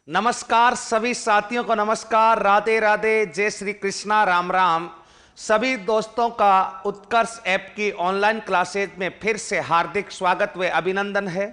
नमस्कार सभी साथियों को, नमस्कार, राधे राधे, जय श्री कृष्णा, राम राम। सभी दोस्तों का उत्कर्ष ऐप की ऑनलाइन क्लासेज में फिर से हार्दिक स्वागत व अभिनंदन है।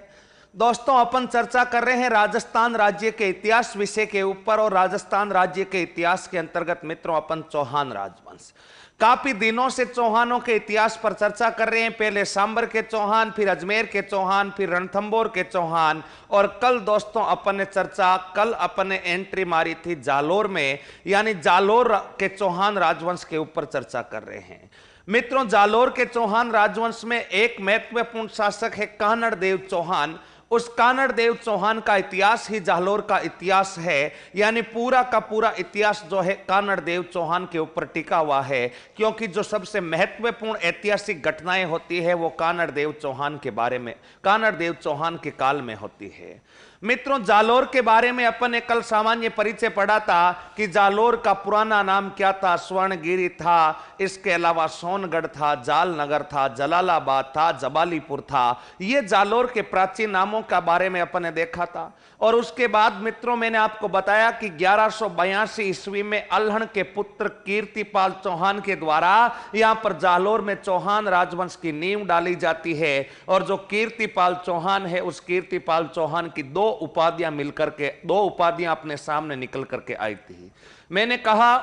दोस्तों, अपन चर्चा कर रहे हैं राजस्थान राज्य के इतिहास विषय के ऊपर, और राजस्थान राज्य के इतिहास के अंतर्गत मित्रों अपन चौहान राजवंश, काफी दिनों से चौहानों के इतिहास पर चर्चा कर रहे हैं। पहले सांबर के चौहान, फिर अजमेर के चौहान, फिर रणथंभौर के चौहान, और कल दोस्तों अपन ने कल अपन ने एंट्री मारी थी जालोर में, यानी जालोर के चौहान राजवंश के ऊपर चर्चा कर रहे हैं। मित्रों, जालोर के चौहान राजवंश में एक महत्वपूर्ण शासक है कानड़ देव चौहान। उस कानड़ देव चौहान का इतिहास ही जालोर का इतिहास है, यानी पूरा का पूरा इतिहास जो है कानड़ देव चौहान के ऊपर टिका हुआ है, क्योंकि जो सबसे महत्वपूर्ण ऐतिहासिक घटनाएं होती है वो कानड़ देव चौहान के बारे में, कानड़ देव चौहान के काल में होती है। मित्रों, जालोर के बारे में अपन ने कल सामान्य परिचय पढ़ा था कि जालोर का पुराना नाम क्या था। स्वर्णगिरी था, इसके अलावा सोनगढ़ था, जालनगर था, जलालाबाद था, जबालीपुर था। ये जालोर के प्राचीन नामों का बारे में अपन ने देखा था। और उसके बाद मित्रों मैंने आपको बताया कि 1182 ईस्वी में अल्हड़ के पुत्र कीर्तिपाल चौहान के द्वारा यहां पर जालोर में चौहान राजवंश की नींव डाली जाती है। और जो कीर्तिपाल चौहान है, उस कीर्तिपाल चौहान की दो उपाधियां अपने सामने निकल करके आई थी। मैंने कहा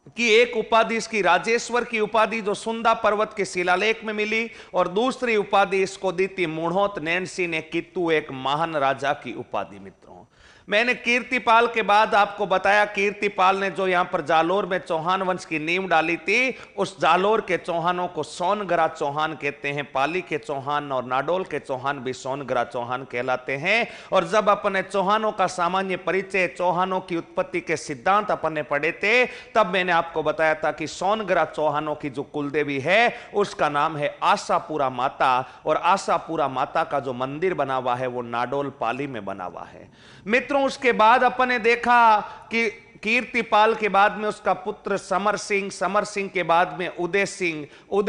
कि एक उपाधि इसकी राजेश्वर की उपाधि जो सुंदा पर्वत के शिलालेख में मिली, और दूसरी उपाधि इसको दी थी मुढ़ोत नैनसी ने कित्तू, एक महान राजा की उपाधि। मित्रों, मैंने कीर्तिपाल के बाद आपको बताया कीर्तिपाल ने जो यहां पर जालोर में चौहान वंश की नींव डाली थी, उस जालोर के चौहानों को सोनगरा चौहान कहते हैं। पाली के चौहान और नाडोल के चौहान भी सोनगरा चौहान कहलाते हैं। और जब अपने चौहानों का सामान्य परिचय, चौहानों की उत्पत्ति के सिद्धांत अपने पढ़े थे, तब मैंने आपको बताया था कि सोनगरा चौहानों की जो कुलदेवी है उसका नाम है आशापुरा माता, और आशापुरा माता का जो मंदिर बना हुआ है वो नाडोल पाली में बना हुआ है। मित्रों, उसके बाद अपन ने देखा कि कीर्तिपाल के बाद में उसका पुत्र समर सिंह के बाद में उदय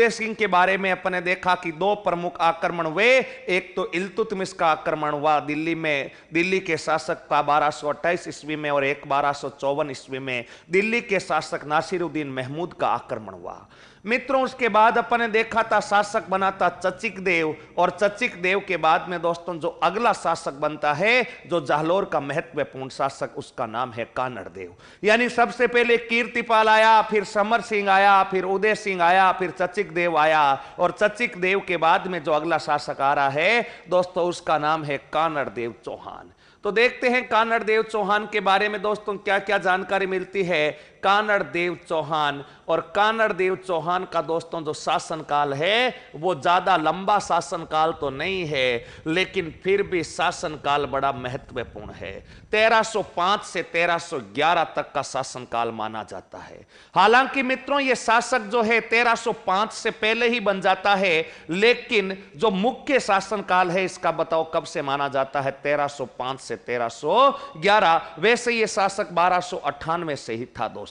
सिंह के बारे में अपन ने देखा कि दो प्रमुख आक्रमण हुए। एक तो इल्तुतमिश का आक्रमण हुआ दिल्ली के शासक का 1228 ईस्वी में, और एक 1254 ईस्वी में दिल्ली के शासक नासिरुद्दीन महमूद का आक्रमण हुआ। मित्रों, उसके बाद अपन ने देखा था शासक बना था चचिक देव, और चचिक देव के बाद में दोस्तों जो अगला शासक बनता है, जो जालोर का महत्वपूर्ण शासक, उसका नाम है कानड़ देव। यानी सबसे पहले कीर्तिपाल आया, फिर समर सिंह आया, फिर उदय सिंह आया, फिर चचिक देव आया, और चचिक देव के बाद में जो अगला शासक आ रहा है दोस्तों, उसका नाम है कानड़ देव चौहान। तो देखते हैं कानड़ देव चौहान के बारे में दोस्तों क्या क्या जानकारी मिलती है। कानड़ देव चौहान, और कानड़ देव चौहान का दोस्तों जो शासनकाल है वो ज्यादा लंबा शासनकाल तो नहीं है, लेकिन फिर भी शासनकाल बड़ा महत्वपूर्ण है। 1305 से 1311 तक का शासनकाल माना जाता है। हालांकि मित्रों ये शासक जो है 1305 से पहले ही बन जाता है, लेकिन जो मुख्य शासनकाल है इसका बताओ कब से माना जाता है, 1305 से 1311। वैसे ये शासक 1298 से ही था। दोस्तों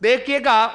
देखिएगा,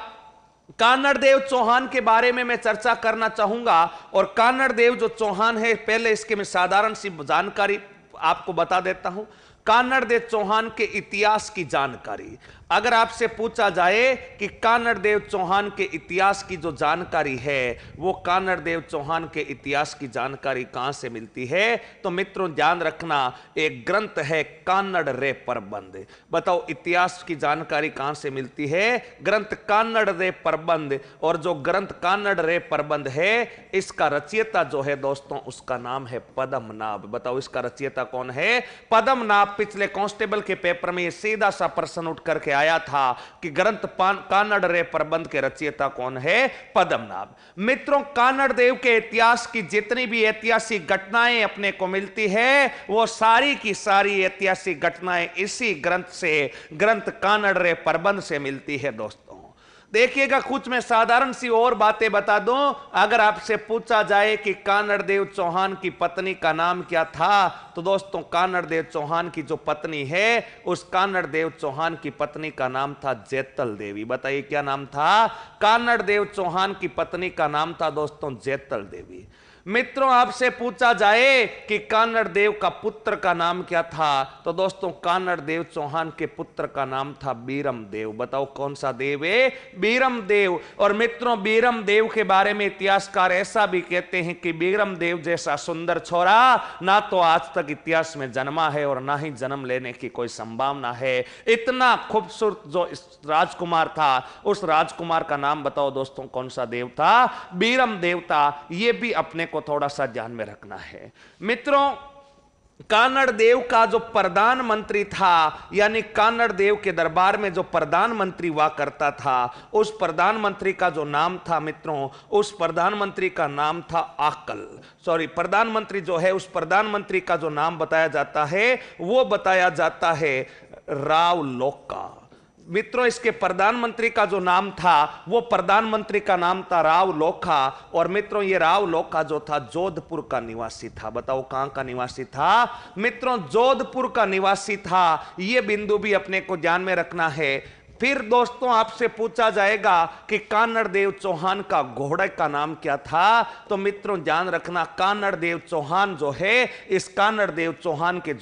कानड़ देव चौहान के बारे में मैं चर्चा करना चाहूंगा। और कानड़ देव जो चौहान है, पहले इसके मैं साधारण सी जानकारी आपको बता देता हूं। कानड़ देव चौहान के इतिहास की जानकारी, अगर आपसे पूछा जाए कि कानड़ देव चौहान के इतिहास की जो जानकारी है, वो कानड़ देव चौहान के इतिहास की जानकारी कहां से मिलती है, तो मित्रों ध्यान रखना, एक ग्रंथ है कानड़ रे प्रबंध। बताओ इतिहास की जानकारी कहां से मिलती है, ग्रंथ कानड़ रे प्रबंध। और जो ग्रंथ कानड़ रे प्रबंध है, इसका रचयिता जो है दोस्तों, उसका नाम है पद्मनाभ। बताओ इसका रचयिता कौन है, पद्मनाभ। पिछले कांस्टेबल के पेपर में सीधा सा प्रश्न उठ करके आया था कि ग्रंथ कानड़ रे प्रबंध के रचयिता कौन है, पद्मनाभ। मित्रों, कानड़ देव के इतिहास की जितनी भी ऐतिहासिक घटनाएं अपने को मिलती है, वो सारी की सारी ऐतिहासिक घटनाएं इसी ग्रंथ कानड़ रे प्रबंध से मिलती है। दोस्तों देखिएगा, कुछ मैं साधारण सी और बातें बता दूं। अगर आपसे पूछा जाए कि कानड़ देव चौहान की पत्नी का नाम क्या था, तो दोस्तों कानड़ देव चौहान की जो पत्नी है, उस कानड़ देव चौहान की पत्नी का नाम था जैतल देवी। बताइए क्या नाम था, कानड़ देव चौहान की पत्नी का नाम था दोस्तों जैतल देवी। मित्रों आपसे पूछा जाए कि कानड़ देव का पुत्र का नाम क्या था, तो दोस्तों कानड़ देव चौहान के पुत्र का नाम था बीरम देव। बताओ कौन सा देव है? बीरम देव। और मित्रों बीरम देव के बारे में इतिहासकार ऐसा भी कहते हैं कि बीरम देव जैसा सुंदर छोरा ना तो आज तक इतिहास में जन्मा है और ना ही जन्म लेने की कोई संभावना है। इतना खूबसूरत जो राजकुमार था, उस राजकुमार का नाम बताओ दोस्तों कौन सा देव था? बीरम देव था। यह भी अपने को थोड़ा सा ध्यान में रखना है। मित्रों कानड़ देव का जो प्रधानमंत्री था, यानी कानड़ देव के दरबार में जो प्रधानमंत्री हुआ करता था, उस प्रधानमंत्री का जो नाम था मित्रों, उस प्रधानमंत्री का नाम था आकल। प्रधानमंत्री जो है, उस प्रधानमंत्री का जो नाम बताया जाता है वो बताया जाता है राव लोका। मित्रों इसके प्रधानमंत्री का जो नाम था वो प्रधानमंत्री का नाम था राव लोका। और मित्रों ये राव लोका जो था जोधपुर का निवासी था। बताओ कहां का निवासी था? मित्रों जोधपुर का निवासी था। यह बिंदु भी अपने को ध्यान में रखना है। फिर दोस्तों आपसे पूछा जाएगा कि कानड़ देव चौहान का घोड़े का नाम क्या था, तो मित्रों ध्यान रखना कानड़ देव चौहान जो है, इस कानड़ देव चौहान के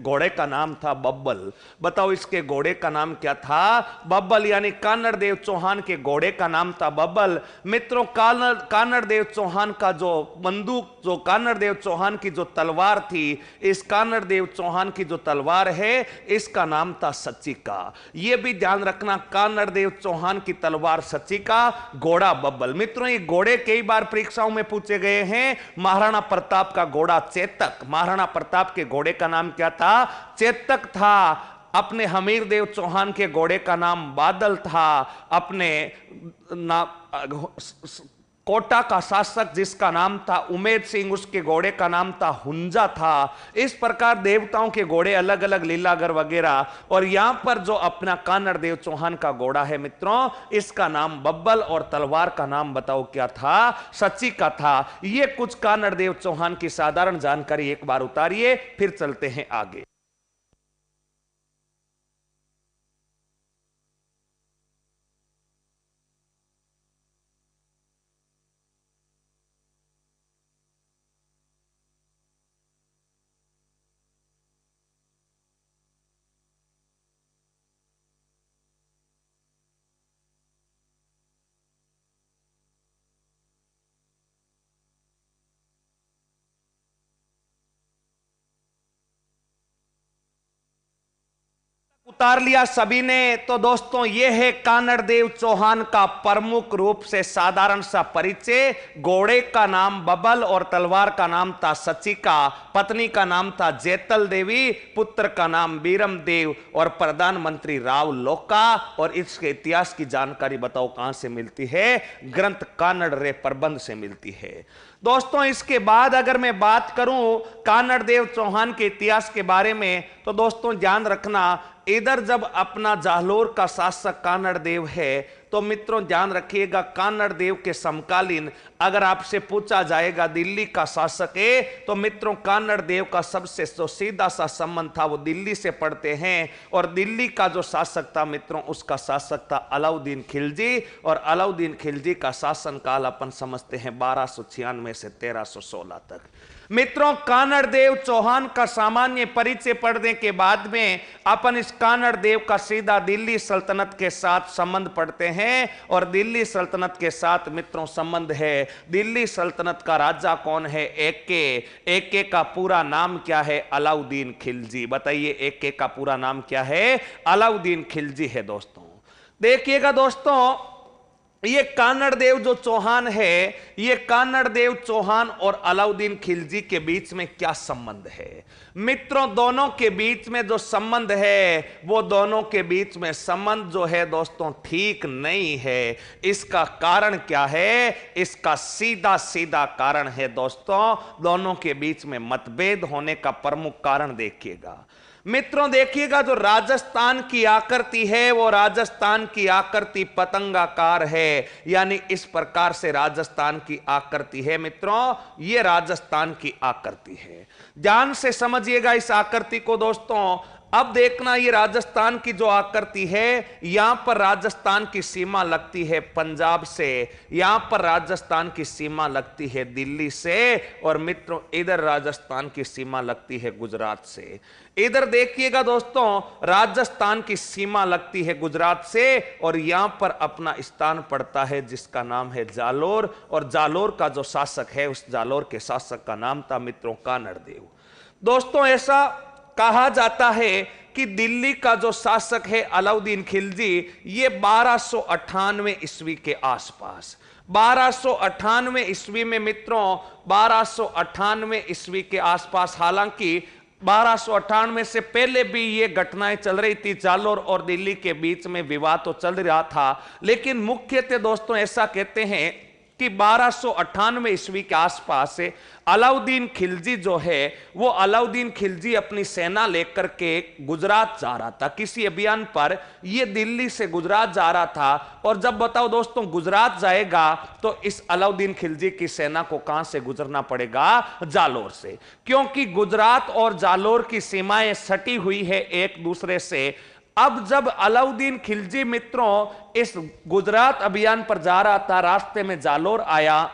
घोड़े का नाम था बब्बल। बताओ इसके घोड़े का नाम क्या था? बब्बल। यानी कानड़ देव चौहान के घोड़े का नाम था बब्बल। मित्रों कानड़ देव चौहान का जो बंदूक, जो कानड़ देव चौहान की जो तलवार थी, इस कानड़ देव चौहान की जो तलवार है इसका नाम था सचिका। यह भी ध्यान रखना कानड़ देव चौहान की तलवार सचिका, घोड़ा बब्बल। मित्रों ये घोड़े कई बार परीक्षाओं में पूछे गए हैं। महाराणा प्रताप का घोड़ा चेतक, महाराणा प्रताप के घोड़े का नाम क्या था? चेतक था। अपने हमीर देव चौहान के घोड़े का नाम बादल था। अपने कोटा का शासक जिसका नाम था उमेद सिंह, उसके घोड़े का नाम था हुंजा था। इस प्रकार देवताओं के घोड़े अलग अलग, लीलागर वगैरह। और यहां पर जो अपना कानड़ देव चौहान का घोड़ा है मित्रों, इसका नाम बब्बल और तलवार का नाम बताओ क्या था? सचिका था। यह कुछ कानड़ देव चौहान की साधारण जानकारी एक बार उतारिए, फिर चलते हैं आगे। उतार लिया सभी ने। तो दोस्तों यह है कानड़ देव चौहान का प्रमुख रूप से साधारण सा परिचय। घोड़े का नाम बबल और तलवार का नाम था सचिका, पत्नी का नाम था जेतल देवी, पुत्र का नाम बीरम देव और प्रधानमंत्री राव लोका। और इसके इतिहास की जानकारी बताओ कहां से मिलती है? ग्रंथ कानड़ रे प्रबंध से मिलती है। दोस्तों इसके बाद अगर मैं बात करूं कानड़ देव चौहान के इतिहास के बारे में, तो दोस्तों ध्यान रखना इधर जब अपना जालोर का शासक कानड़ देव है, तो मित्रों ध्यान रखिएगा कानड़ देव के समकालीन अगर आपसे पूछा जाएगा दिल्ली का शासक है, तो मित्रों कानड़ देव का सबसे जो सीधा सा संबंध था वो दिल्ली से पड़ते हैं। और दिल्ली का जो शासक था मित्रों, उसका शासक था अलाउद्दीन खिलजी। और अलाउद्दीन खिलजी का शासनकाल अपन समझते हैं 1296 से 1316 तक। मित्रों कानड़ देव चौहान का सामान्य परिचय पढ़ने के बाद में अपन इस कानड़ देव का सीधा दिल्ली सल्तनत के साथ संबंध पढ़ते हैं। और दिल्ली सल्तनत के साथ मित्रों संबंध है, दिल्ली सल्तनत का राजा कौन है? एके का पूरा नाम क्या है? अलाउद्दीन खिलजी। बताइए एके का पूरा नाम क्या है? अलाउद्दीन खिलजी है। दोस्तों देखिएगा दोस्तों, ये कानड़ देव जो चौहान है, ये कानड़ देव चौहान और अलाउद्दीन खिलजी के बीच में क्या संबंध है? मित्रों दोनों के बीच में जो संबंध है, वो दोनों के बीच में संबंध जो है दोस्तों ठीक नहीं है। इसका कारण क्या है? इसका सीधा सीधा कारण है दोस्तों, दोनों के बीच में मतभेद होने का प्रमुख कारण देखिएगा। मित्रों देखिएगा जो राजस्थान की आकृति है, वो राजस्थान की आकृति पतंगाकार है। यानी इस प्रकार से राजस्थान की आकृति है मित्रों, ये राजस्थान की आकृति है। ध्यान से समझिएगा इस आकृति को दोस्तों। अब देखना ये राजस्थान की जो आकृति है, यहां पर राजस्थान की सीमा लगती है पंजाब से, यहां पर राजस्थान की सीमा लगती है दिल्ली से, और मित्रों इधर राजस्थान की सीमा लगती है गुजरात से। इधर देखिएगा दोस्तों, राजस्थान की सीमा लगती है गुजरात से, और यहां पर अपना स्थान पड़ता है जिसका नाम है जालोर, और जालोर का जो शासक है, उस जालोर के शासक का नाम था मित्रों कानड़ देव। दोस्तों ऐसा कहा जाता है कि दिल्ली का जो शासक है अलाउद्दीन खिलजी, ये 1298 ईस्वी के आसपास, 1298 ईस्वी में मित्रों, 1298 ईस्वी के आसपास, हालांकि 1298 से पहले भी ये घटनाएं चल रही थी, जालोर और दिल्ली के बीच में विवाद तो चल रहा था, लेकिन मुख्यतः दोस्तों ऐसा कहते हैं कि 1298 ईस्वी के आसपास से अलाउद्दीन खिलजी जो है, वो अलाउद्दीन खिलजी अपनी सेना लेकर के गुजरात जा रहा था किसी अभियान पर। ये दिल्ली से गुजरात जा रहा था, और जब बताओ दोस्तों गुजरात जाएगा तो इस अलाउद्दीन खिलजी की सेना को कहां से गुजरना पड़ेगा? जालोर से, क्योंकि गुजरात और जालोर की सीमाएं सटी हुई है एक दूसरे से। अब जब अलाउद्दीन खिलजी मित्रों इस गुजरात अभियान पर जा रहा था, रास्ते में जालोर आया,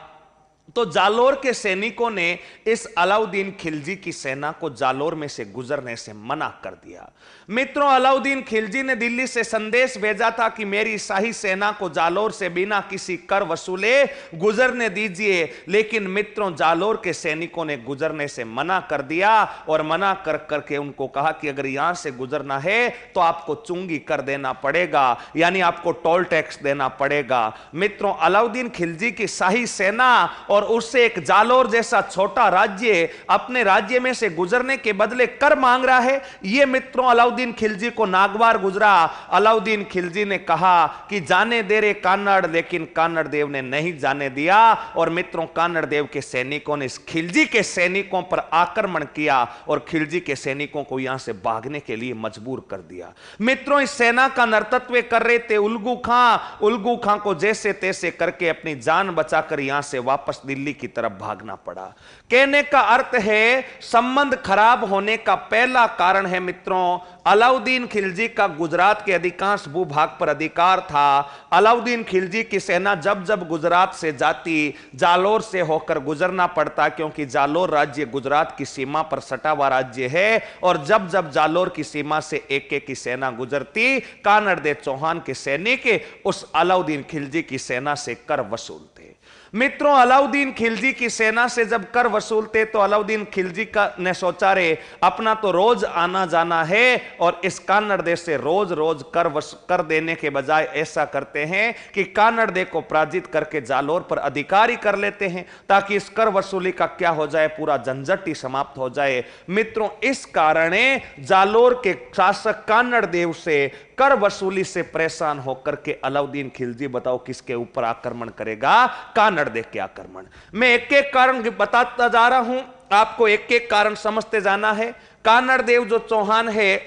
तो जालोर के सैनिकों ने इस अलाउद्दीन खिलजी की सेना को जालोर में से गुजरने से मना कर दिया। मित्रों अलाउद्दीन खिलजी ने दिल्ली से संदेश भेजा था कि मेरी शाही सेना को जालोर से बिना किसी कर वसूले गुजरने दीजिए, लेकिन मित्रों जालोर के सैनिकों ने गुजरने से मना कर दिया, और मना कर करके उनको कहा कि अगर यहां से गुजरना है तो आपको चुंगी कर देना पड़ेगा, यानी आपको टोल टैक्स देना पड़ेगा। मित्रों अलाउद्दीन खिलजी की शाही सेना और उससे एक जालोर जैसा छोटा राज्य अपने राज्य में से गुजरने के बदले कर मांग रहा है, यह मित्रों अलाउद्दीन खिलजी को नागवार गुजरा। अलाउद्दीन खिलजी ने कहा कि जाने दे रे कानड़, लेकिन कानड़ देव ने नहीं जाने दिया, और मित्रों कानड़ देव के सैनिकों ने इस खिलजी के सैनिकों पर आक्रमण किया और खिलजी के सैनिकों को यहां से भागने के लिए मजबूर कर दिया। मित्रों इस सेना का नेतृत्व कर रहे थे उल्गू खां। उल्गू खां को जैसे तैसे करके अपनी जान बचाकर यहां से वापस दिल्ली की तरफ भागना पड़ा। कहने का अर्थ है संबंध खराब होने का पहला कारण है मित्रों अलाउद्दीन खिलजी का गुजरात के अधिकांश भूभाग पर अधिकार था। अलाउद्दीन खिलजी की सेना जब जब गुजरात से जाती, जालोर से होकर गुजरना पड़ता, क्योंकि जालोर राज्य गुजरात की सीमा पर सटा हुआ राज्य है, और जब जब जालोर की सीमा से एक एक की सेना गुजरती, कानड़ देव चौहान के सैनिक उस अलाउद्दीन खिलजी की सेना से कर वसूलते। मित्रों अलाउद्दीन खिलजी की सेना से जब कर वसूलते तो अलाउद्दीन खिलजी का ने सोचा रे अपना तो रोज आना जाना है, और इस कानड़ देव से रोज रोज कर देने के बजाय ऐसा करते हैं कि कानड़ देव को पराजित करके जालोर पर अधिकारी कर लेते हैं, ताकि इस कर वसूली का क्या हो जाए, पूरा झंझट ही समाप्त हो जाए। मित्रों इस कारण जालोर के शासक कानड़ देव से कर वसूली से परेशान होकर के अलाउद्दीन खिलजी बताओ किसके ऊपर आक्रमण करेगा? कानड़ देव के आक्रमण। मैं एक एक कारण बताता जा रहा हूं, आपको एक एक कारण समझते जाना है। कानड़ देव जो चौहान है,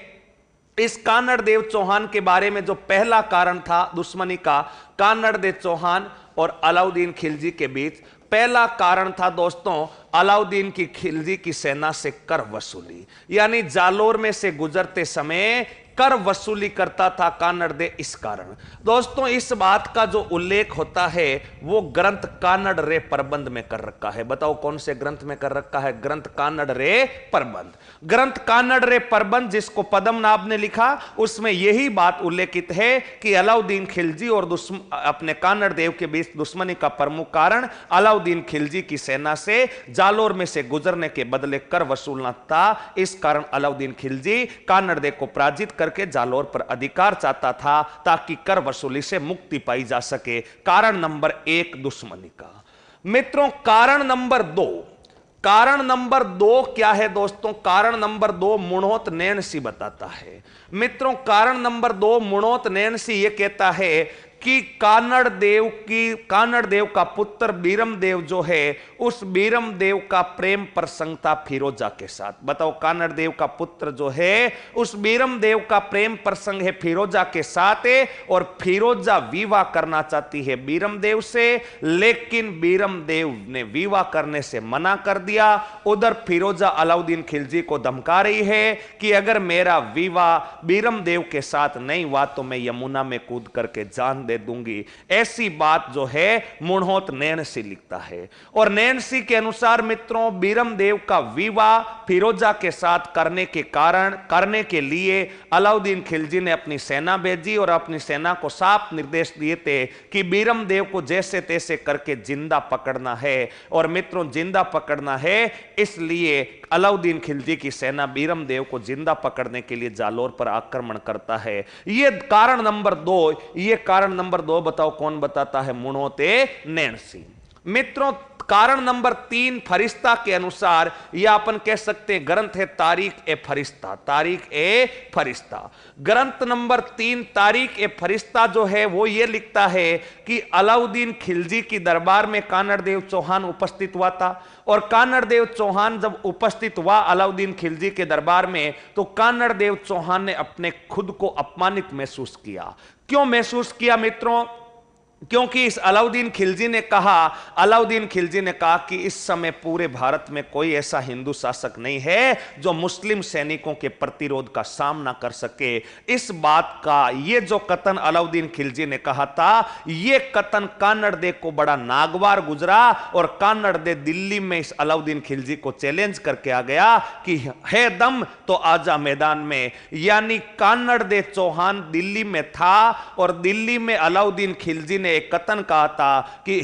इस कानड़ देव चौहान के बारे में जो पहला कारण था दुश्मनी का, कानड़ देव चौहान और अलाउद्दीन खिलजी के बीच पहला कारण था दोस्तों अलाउद्दीन की खिलजी की सेना से कर वसूली, यानी जालोर में से गुजरते समय कर वसूली करता था कानड़ देव। इस कारण दोस्तों इस बात का जो उल्लेख होता है वो ग्रंथ कानड़ रे प्रबंध में कर रखा है। बताओ कौन से ग्रंथ में कर रखा है? ग्रंथ कानड़ रे प्रबंध। ग्रंथ कानड़ रे प्रबंध जिसको पद्मनाभ ने लिखा, उसमें यही बात उल्लेखित है कि अलाउद्दीन खिलजी और अपने कानड़ देव के बीच दुश्मनी का प्रमुख कारण अलाउद्दीन खिलजी की सेना से जालोर में से गुजरने के बदले कर वसूलना था। इस कारण अलाउद्दीन खिलजी कानड़ देव को पराजित करके जालोर पर अधिकार चाहता था, ताकि कर वसूली से मुक्ति पाई जा सके। कारण नंबर 1 दुश्मनी का। मित्रों कारण नंबर 2, कारण नंबर 2 क्या है दोस्तों? कारण नंबर 2 मुणोत नैनसी बताता है। मित्रों कारण नंबर 2 मुणोत नैनसी यह कहता है कि कानड़ देव का पुत्र बीरम देव जो है, उस बीरम देव का प्रेम प्रसंग था फिरोजा के साथ। बताओ, कानड़ देव का पुत्र जो है, उस बीरम देव का प्रेम प्रसंग है फिरोजा के साथ है, और फिरोजा विवाह करना चाहती है बीरम देव से, लेकिन बीरम देव ने विवाह करने से मना कर दिया। उधर फिरोजा अलाउद्दीन खिलजी को धमका रही है कि अगर मेरा विवाह बीरम देव के साथ नहीं हुआ तो मैं यमुना में कूद करके जान दे दूंगी। ऐसी बात जो है मुणहोत नैणसी लिखता है, और नैणसी के अनुसार मित्रों, बीरम देव का विवाह फिरोजा के साथ करने के लिए अलाउद्दीन खिलजी ने अपनी सेना भेजी, और अपनी सेना को साफ निर्देश दिए थे कि बीरम देव को जैसे तैसे करके जिंदा पकड़ना है। और मित्रों, जिंदा पकड़ना है, इसलिए अलाउद्दीन खिलजी की सेना बीरम देव को जिंदा पकड़ने के लिए जालोर पर आक्रमण करता है। यह कारण नंबर 2। यह कारण नंबर 2 बताओ कौन बताता है? मुणहोत नैणसी। मित्रों, कारण नंबर 3 फरिश्ता के अनुसार, यह अपन कह सकते हैं ग्रंथ है तारीख ए फरिश्ता। तारीख ए फरिश्ता, ग्रंथ नंबर 3 तारीख ए फरिश्ता जो है वो ये लिखता है कि अलाउद्दीन खिलजी की दरबार में कानड़ देव चौहान उपस्थित हुआ था, और कानड़ देव चौहान जब उपस्थित हुआ अलाउद्दीन खिलजी के दरबार में, तो कानड़ देव चौहान ने अपने खुद को अपमानित महसूस किया। क्यों महसूस किया मित्रों? क्योंकि इस अलाउद्दीन खिलजी ने कहा कि इस समय पूरे भारत में कोई ऐसा हिंदू शासक नहीं है जो मुस्लिम सैनिकों के प्रतिरोध का सामना कर सके। इस बात का ये जो कथन अलाउद्दीन खिलजी ने कहा था, ये कथन कानड़ दे को बड़ा नागवार गुजरा, और कानड़ दे दिल्ली में इस अलाउद्दीन खिलजी को चैलेंज करके आ गया कि है दम तो आजा मैदान में। यानी कानड़ दे चौहान दिल्ली में था, और दिल्ली में अलाउद्दीन खिलजी ने एक कथन कहा था कि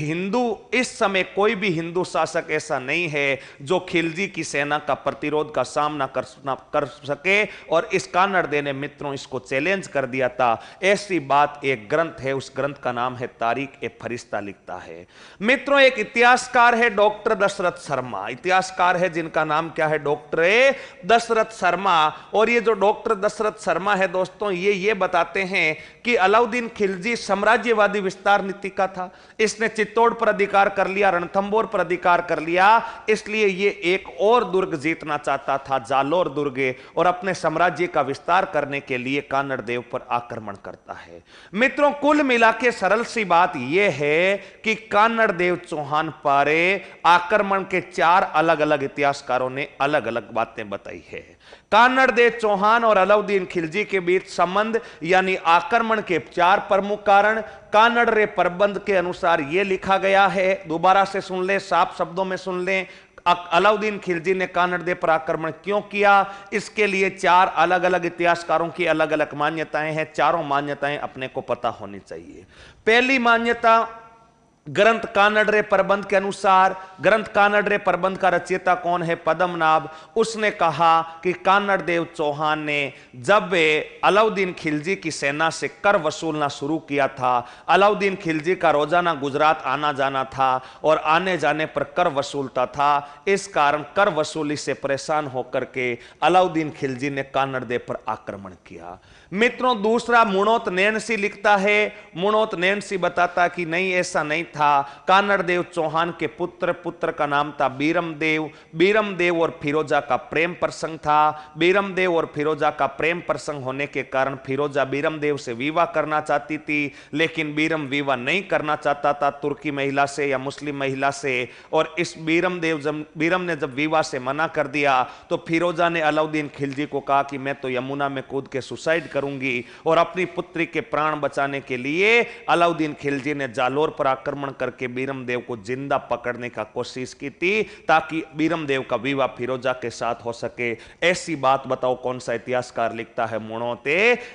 इस समय कोई भी हिंदू शासक ऐसा नहीं है जो खिलजी की सेना का प्रतिरोध का सामना कर सके, और इस कानड़ दे ने मित्रों इसको चैलेंज कर दिया था। ऐसी बात एक ग्रंथ है, उस ग्रंथ का नाम है तारीख ए फरिश्ता लिखता है। मित्रों, एक इतिहासकार है डॉक्टर दशरथ शर्मा। इतिहासकार है जिनका नाम क्या है? डॉक्टर दशरथ शर्मा। और ये जो डॉक्टर दशरथ शर्मा है दोस्तों, ये बताते हैं कि अलाउद्दीन खिलजी साम्राज्यवादी विस्तार नीति का था। इसने चित्तौड़ पर अधिकार कर लिया, रणथंबोर पर अधिकार कर लिया, इसलिए ये एक और दुर्ग जीतना चाहता था, जालोर दुर्ग, और अपने साम्राज्य का विस्तार करने के लिए कानड़ देव पर आक्रमण करता है। मित्रों, कुल मिला के सरल सी बात यह है कि कानड़ देव चौहान पर आक्रमण के 4 अलग अलग इतिहासकारों ने अलग अलग बातें बताई है। कानड़ देव चौहान और अलाउद्दीन खिलजी के बीच संबंध यानी आक्रमण के 4 प्रमुख कारण कानड़ रे प्रबंध के अनुसार यह लिखा गया है। दोबारा से सुन ले, साफ शब्दों में सुन ले। अलाउद्दीन खिलजी ने कानड़ देव पर आक्रमण क्यों किया, इसके लिए 4 अलग अलग इतिहासकारों की अलग अलग मान्यताएं हैं। चारों मान्यताएं अपने को पता होनी चाहिए। पहली मान्यता ग्रंथ कानड़ रे प्रबंध के अनुसार, ग्रंथ कानड़ रे प्रबंध का रचयिता कौन है? पद्मनाभ। उसने कहा कि कानड़ देव चौहान ने जब अलाउद्दीन खिलजी की सेना से कर वसूलना शुरू किया था, अलाउद्दीन खिलजी का रोजाना गुजरात आना जाना था और आने जाने पर कर वसूलता था। इस कारण कर वसूली से परेशान होकर के अलाउद्दीन खिलजी ने कानड़ देव पर आक्रमण किया। मित्रों, दूसरा मुणहोत नैणसी लिखता है। मुणहोत नैणसी बताता कि नहीं, ऐसा नहीं था। कानड़ देव चौहान के पुत्र का नाम था बीरम देव। बीरम देव और फिरोजा का प्रेम प्रसंग था। बीरम देव और फिरोजा का प्रेम प्रसंग होने के कारण फिरोजा बीरम देव से विवाह करना चाहती थी, लेकिन बीरम विवाह नहीं करना चाहता था तुर्की महिला से या मुस्लिम महिला से। और इस बीरम ने जब विवाह से मना कर दिया तो फिरोजा ने अलाउद्दीन खिलजी को कहा कि मैं तो यमुना में कूद के सुसाइड करूंगी। और अपनी पुत्री के प्राण बचाने के लिए अलाउद्दीन खिलजी ने जालोर पर आक्रमण करके बीरम देव को जिंदा पकड़ने का कोशिश की थी, ताकि बीरम देव का विवाह फिरोजा के साथ हो सके। ऐसी बात बताओ कौन सा इतिहासकार लिखता है? मुणहोत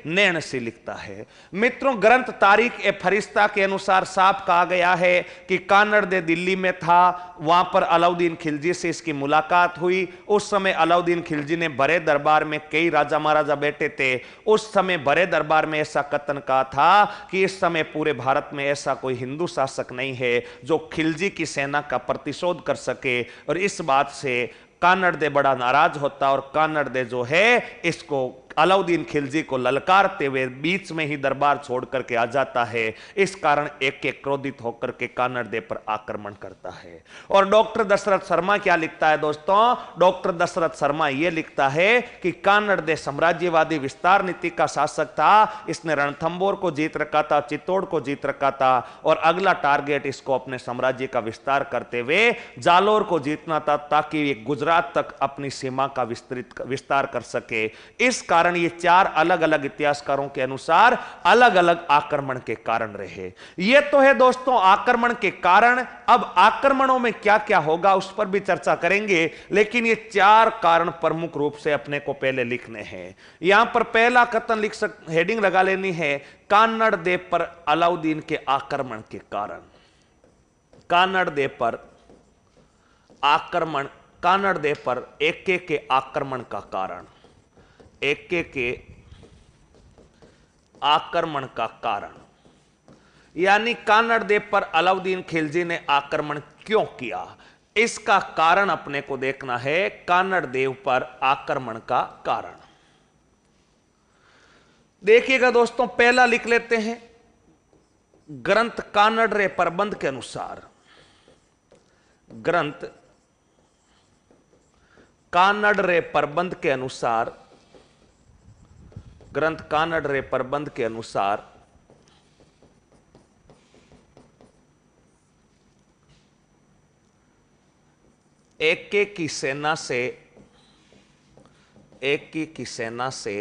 नैणसी लिखता है। मित्रों, ग्रंथ तारीख ए फरिश्ता के अनुसार साफ कहा गया है कि कानड़ दे दिल्ली में था, वहां पर अलाउद्दीन खिलजी से इसकी मुलाकात हुई। उस समय अलाउद्दीन खिलजी ने बड़े दरबार में कई राजा महाराजा बैठे थे। उस समय बड़े दरबार में ऐसा कथन कहा था कि इस समय पूरे भारत में ऐसा कोई हिंदू शासक नहीं है जो खिलजी की सेना का प्रतिशोध कर सके। और इस बात से कानड़ दे बड़ा नाराज होता और कानड़ दे जो है इसको अलाउद्दीन खिलजी को ललकारते हुए बीच में ही दरबार छोड़ करके आ जाता है। इस कारण एक एक क्रोधित होकर के कानड़देव पर आक्रमण करता है। और डॉक्टर दशरथ शर्मा क्या लिखता है दोस्तों? डॉक्टर दशरथ शर्मा यह लिखता है कि कानड़देव साम्राज्यवादी विस्तार नीति का शासक था। इसने रणथंबोर को जीत रखा था, चित्तौड़ को जीत रखा था और अगला टारगेट इसको अपने साम्राज्य का विस्तार करते हुए जालोर को जीतना था, ताकि ये गुजरात तक अपनी सीमा का विस्तार कर सके। इस कारण ये चार अलग अलग इतिहासकारों के अनुसार अलग अलग आक्रमण के कारण रहे। ये तो है दोस्तों आक्रमण के कारण। अब आक्रमणों में क्या क्या होगा उस पर भी चर्चा करेंगे, लेकिन ये चार कारण प्रमुख रूप से अपने को पहले लिखने हैं। यहां पर पहला कथन हेडिंग लगा लेनी है, कानड़देव पर अलाउद्दीन के आक्रमण के कारण। कानड़देव पर आक्रमण, कानड़देव पर एके के आक्रमण का कारण, एके के आक्रमण का कारण, यानी कानड़देव पर अलाउद्दीन खिलजी ने आक्रमण क्यों किया, इसका कारण अपने को देखना है। कानड़देव पर आक्रमण का कारण देखिएगा दोस्तों, पहला लिख लेते हैं। ग्रंथ कानड़ रे प्रबंध के अनुसार, ग्रंथ कानड़ रे प्रबंध के अनुसार, ग्रंथ कानड़ रे प्रबंध के अनुसार एके की सेना से, एके की सेना से,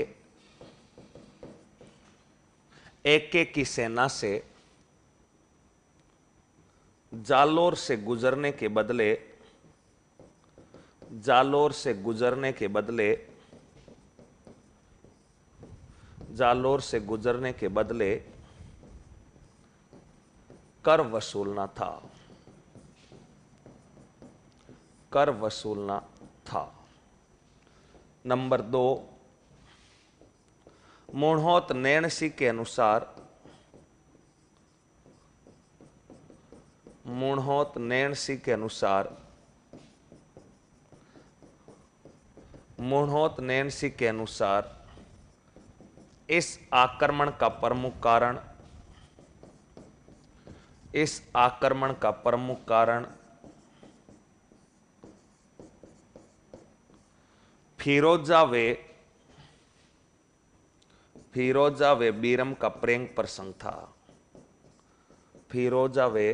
एके की सेना से जालोर से गुजरने के बदले, जालोर से गुजरने के बदले, जालोर से गुजरने के बदले कर वसूलना था, कर वसूलना था। नंबर 2, मुणहोत नैणसी के अनुसार, मुणहोत नैणसी के अनुसार, मुणहोत नैणसी के अनुसार इस आक्रमण का प्रमुख कारण, इस आक्रमण का प्रमुख कारण फिरोजा वे बीरम का प्रेम प्रसंग था, फिरोजा वे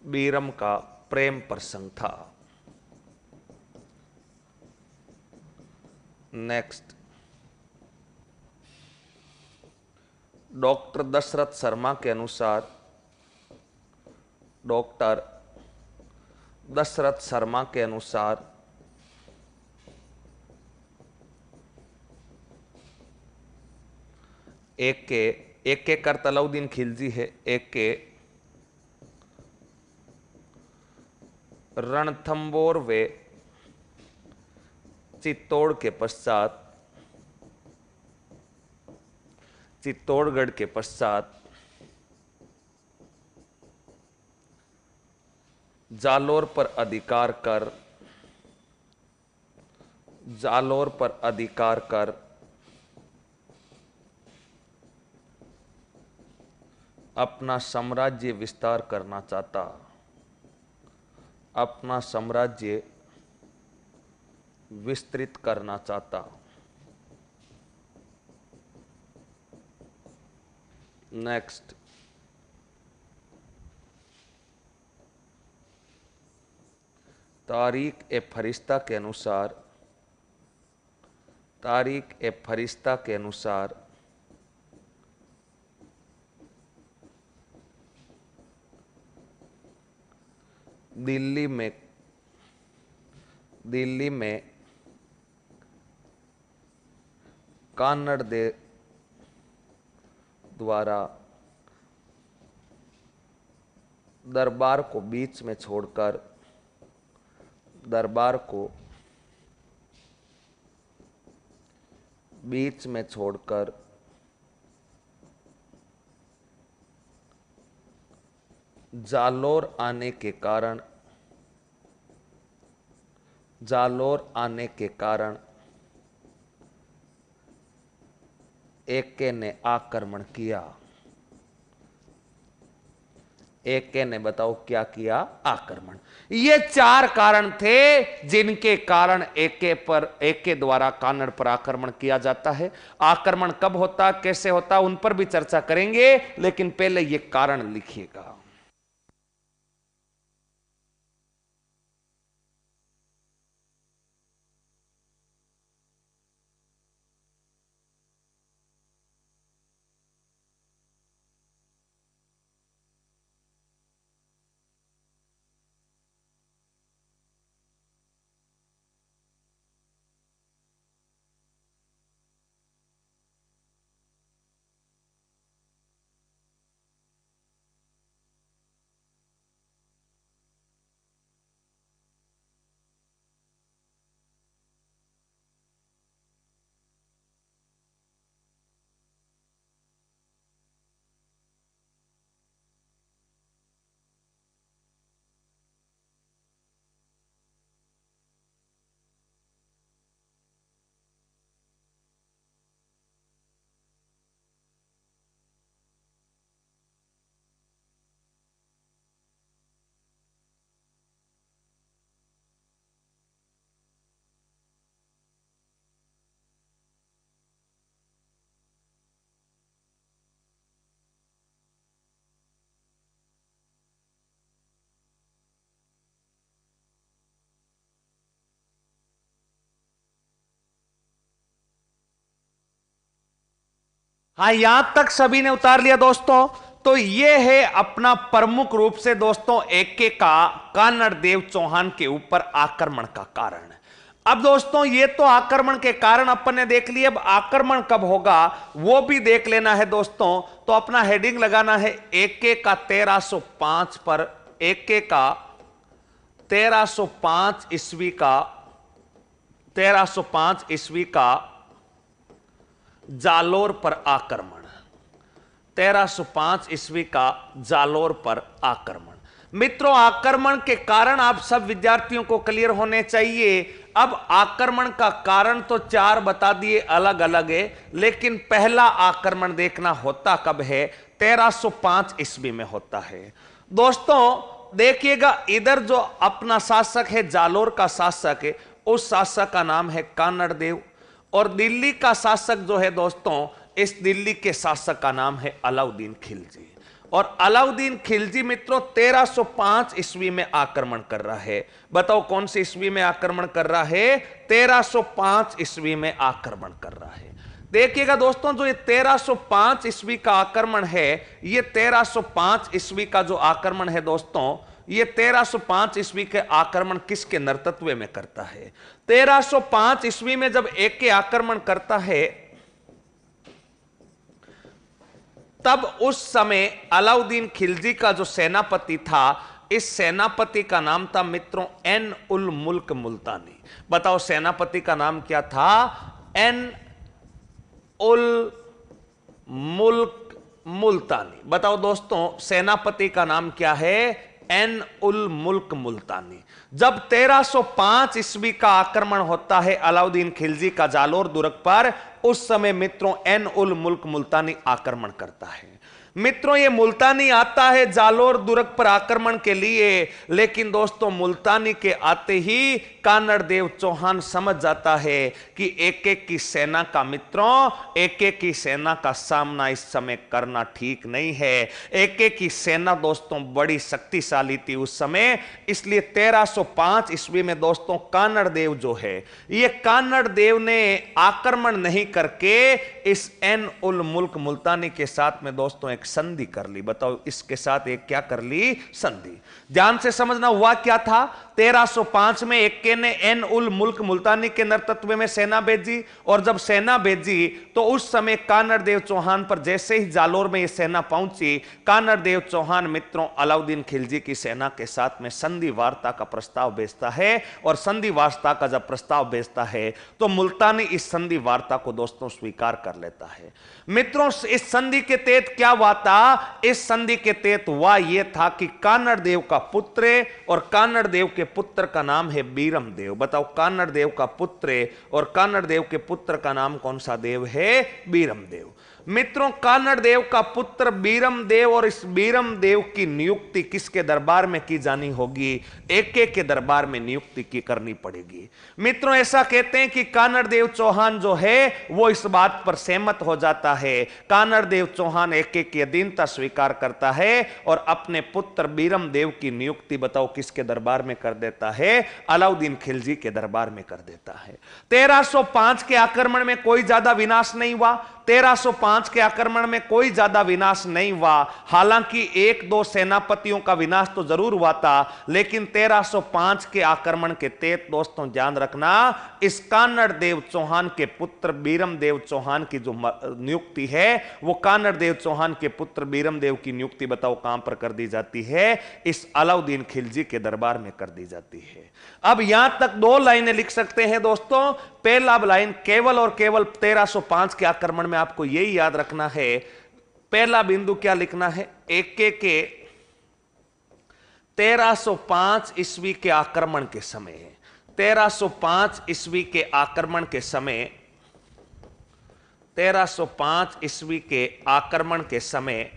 बीरम का प्रेम प्रसंग था। नेक्स्ट, डॉक्टर दशरथ शर्मा के अनुसार, डॉक्टर दशरथ शर्मा के अनुसार एक के कर्ता अलाउद्दीन खिलजी है, एक के रणथंबोर वे चित्तौड़ के पश्चात, चित्तौड़गढ़ के पश्चात जालोर पर अधिकार कर, जालोर पर अधिकार कर अपना साम्राज्य विस्तार करना चाहता, अपना साम्राज्य विस्तृत करना चाहता। नेक्स्ट, तारीख ए फरिश्ता के अनुसार, तारीख ए फरिश्ता के अनुसार दिल्ली में कानड़देव द्वारा दरबार को बीच में छोड़कर, दरबार को बीच में छोड़कर जालोर आने के कारण, जालोर आने के कारण एके ने आक्रमण किया। एके ने बताओ क्या किया? आक्रमण। ये 4 कारण थे जिनके कारण एके द्वारा कानड़ पर आक्रमण किया जाता है। आक्रमण कब होता, कैसे होता, उन पर भी चर्चा करेंगे, लेकिन पहले ये कारण लिखिएगा। हाँ, यहां तक सभी ने उतार लिया दोस्तों। तो यह है अपना प्रमुख रूप से दोस्तों एके का कानड़ देव चौहान के ऊपर आक्रमण का कारण। अब दोस्तों ये तो आक्रमण के कारण अपन ने देख लिया, अब आक्रमण कब होगा वो भी देख लेना है दोस्तों। तो अपना हेडिंग लगाना है एके का 1305 पर, एके का 1305 ईस्वी का 1305 ईस्वी का जालोर पर आक्रमण। 1305 ईस्वी का जालोर पर आक्रमण। मित्रों, आक्रमण के कारण आप सब विद्यार्थियों को क्लियर होने चाहिए। अब आक्रमण का कारण तो 4 बता दिए अलग अलग है, लेकिन पहला आक्रमण देखना होता कब है? 1305 ईस्वी में होता है। दोस्तों देखिएगा, इधर जो अपना शासक है जालोर का शासक है, उस शासक का नाम है कानड़ देव, और दिल्ली का शासक जो है दोस्तों, इस दिल्ली के शासक का नाम है अलाउद्दीन खिलजी। और अलाउद्दीन खिलजी मित्रों 1305 ईस्वी में आक्रमण कर रहा है। बताओ कौन सी ईस्वी में आक्रमण कर रहा है? 1305 ईस्वी में आक्रमण कर रहा है। देखिएगा दोस्तों, जो ये 1305 ईस्वी का आक्रमण है, ये 1305 ईस्वी का जो आक्रमण है दोस्तों, ये 1305 ईस्वी के आक्रमण किसके नेतृत्व में करता है? 1305 ईस्वी में जब एके आक्रमण करता है, तब उस समय अलाउद्दीन खिलजी का जो सेनापति था, इस सेनापति का नाम था मित्रों एन उल मुल्क मुल्तानी। बताओ सेनापति का नाम क्या था? एन उल मुल्क मुल्तानी। बताओ दोस्तों सेनापति का नाम क्या है? एन उल मुल्क मुल्तानी। जब 1305 ईस्वी का आक्रमण होता है अलाउद्दीन खिलजी का जालोर दुर्ग पर, उस समय मित्रों एन उल मुल्क मुल्तानी आक्रमण करता है। मित्रों ये मुल्तानी आता है जालोर दुर्ग पर आक्रमण के लिए, लेकिन दोस्तों मुल्तानी के आते ही कानड़ देव चौहान समझ जाता है कि एक एक की सेना का मित्रों, एक एक की सेना का सामना इस समय करना ठीक नहीं है। एक एक की सेना दोस्तों बड़ी शक्तिशाली थी उस समय, इसलिए 1305 ईस्वी में दोस्तों कानड़ देव जो है, ये कानड़ देव ने आक्रमण नहीं करके इस एन उल मुल्क मुल्तानी के साथ में दोस्तों एक संधि कर ली। बताओ इसके साथ एक क्या कर ली? संधि। ध्यान से समझना हुआ क्या था? 1305 में एके ने एन उल मुल्क मुल्तानी के नेतृत्व में सेना भेजी, और जब सेना भेजी तो उस समय कानड़ देव चौहान पर जैसे ही जालोर में यह सेना पहुंची, कानड़ देव चौहान मित्रों अलाउद्दीन खिलजी की सेना के साथ में संधि वार्ता का प्रस्ताव भेजता है। और संधि वार्ता का जब प्रस्ताव भेजता है तो मुल्तानी इस संधि वार्ता को दोस्तों स्वीकार कर लेता है। मित्रों इस संधि के तहत क्या हुआ था, इस संधि के तहत हुआ यह था कि कान्हड़ देव का पुत्र, और कान्हड़ देव के पुत्र का नाम है बीरम देव। बताओ, कान्हड़ देव का पुत्र और कान्हड़ देव के पुत्र का नाम कौन सा देव है? बीरम देव। मित्रों, कान्हड़ देव का पुत्र बीरम देव, और इस बीरम देव की नियुक्ति किसके दरबार में की जानी होगी? एके के दरबार में नियुक्ति की करनी पड़ेगी। मित्रों, ऐसा कहते हैं कि कान्हड़ देव चौहान जो है वो इस बात पर सहमत हो जाता है। कान्हड़ देव चौहान एके की अधीनता स्वीकार करता है और अपने पुत्र बीरम देव की नियुक्ति बताओ किसके दरबार में कर देता है? अलाउद्दीन खिलजी के दरबार में कर देता है। 1305 के आक्रमण में कोई ज्यादा विनाश नहीं हुआ। 1305 के आक्रमण में कोई ज्यादा विनाश नहीं हुआ। हालांकि एक दो सेनापतियों का विनाश तो जरूर हुआ था, लेकिन 1305 के आक्रमण के तहत दोस्तों ध्यान रखना, इस कान्हड़ देव चौहान के पुत्र बीरम देव चौहान की जो नियुक्ति है वो कान्हड़ देव चौहान के पुत्र बीरम देव की नियुक्ति बताओ कहां पर कर दी जाती है? इस अलाउद्दीन खिलजी के दरबार में कर दी जाती है। अब यहां तक दो लाइनें लिख सकते हैं दोस्तों। पहला लाइन केवल और केवल 1305 के आक्रमण में आपको यही याद रखना है। पहला बिंदु क्या लिखना है? एके के 1305 ईस्वी के आक्रमण के समय, 1305 ईस्वी के आक्रमण के समय, 1305 ईस्वी के आक्रमण के समय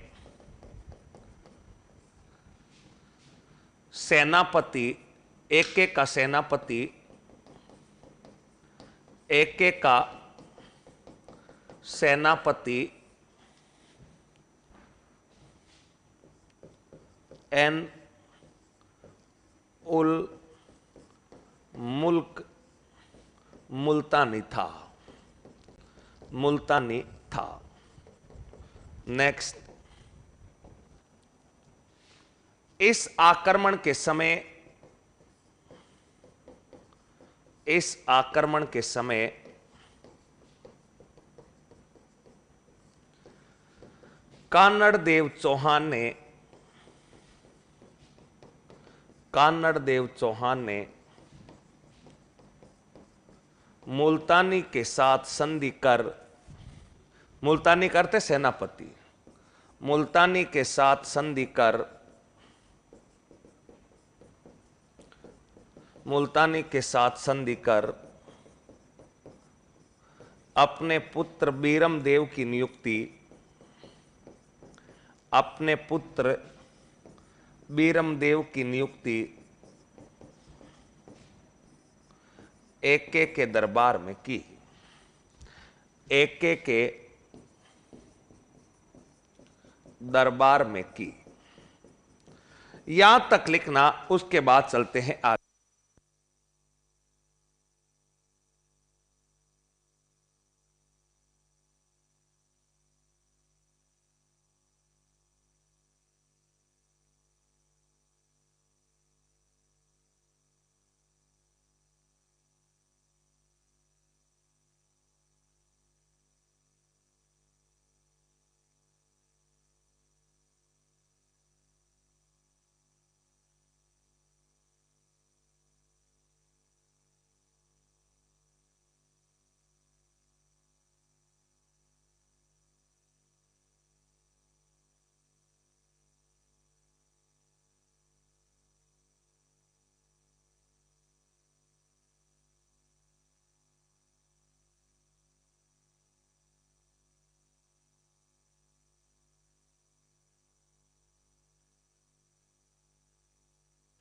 सेनापति, एके का सेनापति, एके का सेनापति एन उल मुल्क मुल्तानी था, मुल्तानी था। नेक्स्ट, इस आक्रमण के समय, इस आक्रमण के समय कान्हड़ देव चौहान ने, कान्हड़ देव चौहान ने मुल्तानी के साथ संधि कर, मुल्तानी करते सेनापति, मुल्तानी के साथ संधि कर, मुल्तानी के साथ संधि कर अपने पुत्र बीरम देव की नियुक्ति, अपने पुत्र बीरम देव की नियुक्ति एके के दरबार में की, एके के दरबार में की। यहां तक लिखना, उसके बाद चलते हैं आगे।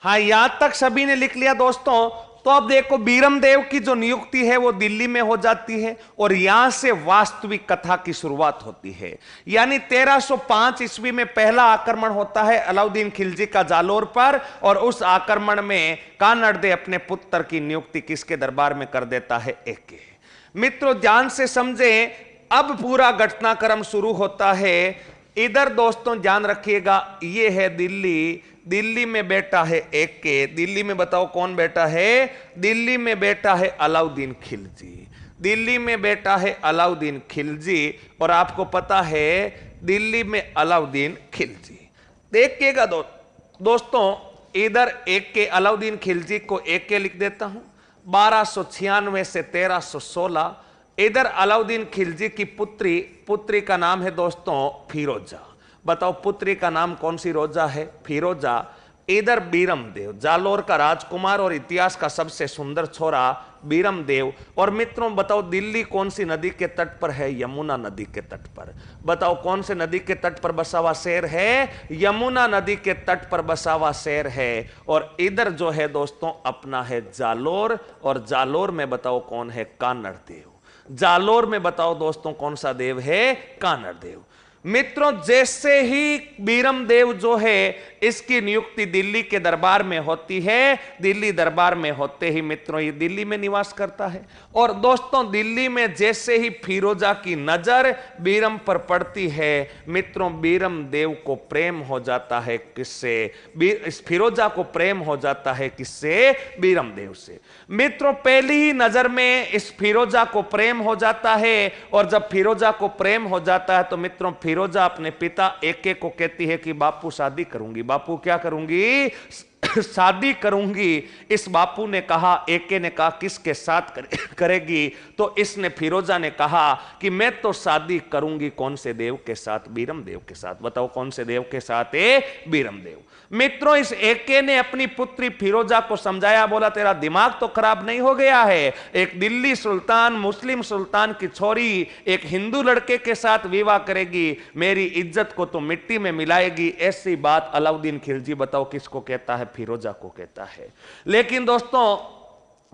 हाँ, यहां तक सभी ने लिख लिया दोस्तों। तो अब देखो, बीरम देव की जो नियुक्ति है वो दिल्ली में हो जाती है और यहां से वास्तविक कथा की शुरुआत होती है। यानी 1305 ईस्वी में पहला आक्रमण होता है अलाउद्दीन खिलजी का जालोर पर, और उस आक्रमण में कान्हड़ देव अपने पुत्र की नियुक्ति किसके दरबार में कर देता है? एके। मित्रों, ध्यान से समझें, अब पूरा घटनाक्रम शुरू होता है। इधर दोस्तों ध्यान रखिएगा, ये है दिल्ली, दिल्ली में बैठा है एके, दिल्ली में बताओ कौन बैठा है? दिल्ली में बैठा है अलाउद्दीन खिलजी, दिल्ली में बैठा है अलाउद्दीन खिलजी। और आपको पता है दिल्ली में अलाउद्दीन खिलजी, देखिएगा दोस्तों, इधर एके अलाउद्दीन खिलजी को एके लिख देता हूं, 1296 से 1316। इधर अलाउद्दीन खिलजी की पुत्री का नाम है दोस्तों फिरोजा, बताओ पुत्री का नाम कौन सी रोजा है? फिरोजा। इधर बीरम देव, जालोर का राजकुमार और इतिहास का सबसे सुंदर छोरा बीरम देव। और मित्रों बताओ दिल्ली कौन सी नदी के तट पर है? यमुना नदी के तट पर। बताओ कौन से नदी के तट पर बसा हुआ शहर है? यमुना नदी के तट पर बसा हुआ शहर है। और इधर जो है दोस्तों अपना है जालोर, और जालोर में बताओ कौन है? कानड़ देव। जालोर में बताओ दोस्तों कौन सा देव है? कानड़ देव। मित्रों जैसे ही बीरम देव जो है इसकी नियुक्ति दिल्ली के दरबार में होती है, दिल्ली दरबार में होते ही मित्रों ये दिल्ली में निवास करता है। और दोस्तों दिल्ली में जैसे ही फिरोजा की नजर बीरम पर पड़ती है, मित्रों बीरम देव को प्रेम हो जाता है किससे? इस फिरोजा को प्रेम हो जाता है किससे? बीरम देव से। मित्रों पहली ही नजर में इस फिरोजा को प्रेम हो जाता है। और जब फिरोजा को प्रेम हो जाता है तो मित्रों फिरोजा अपने पिता एके को कहती है कि बापू शादी करूंगी। बापू क्या करूंगी? शादी करूंगी। इस बापू ने कहा, एके ने कहा किसके साथ करेगी? तो इसने फिरोजा ने कहा कि मैं तो शादी करूंगी कौन से देव के साथ? बीरम देव के साथ। बताओ कौन से देव के साथ? बीरम देव। मित्रों इस एके ने अपनी पुत्री फिरोजा को समझाया, बोला तेरा दिमाग तो खराब नहीं हो गया है? एक दिल्ली सुल्तान, मुस्लिम सुल्तान की छोरी एक हिंदू लड़के के साथ विवाह करेगी, मेरी इज्जत को तो मिट्टी में मिलाएगी। ऐसी बात अलाउद्दीन खिलजी बताओ किसको कहता है? फिरोजा को कहता है। लेकिन दोस्तों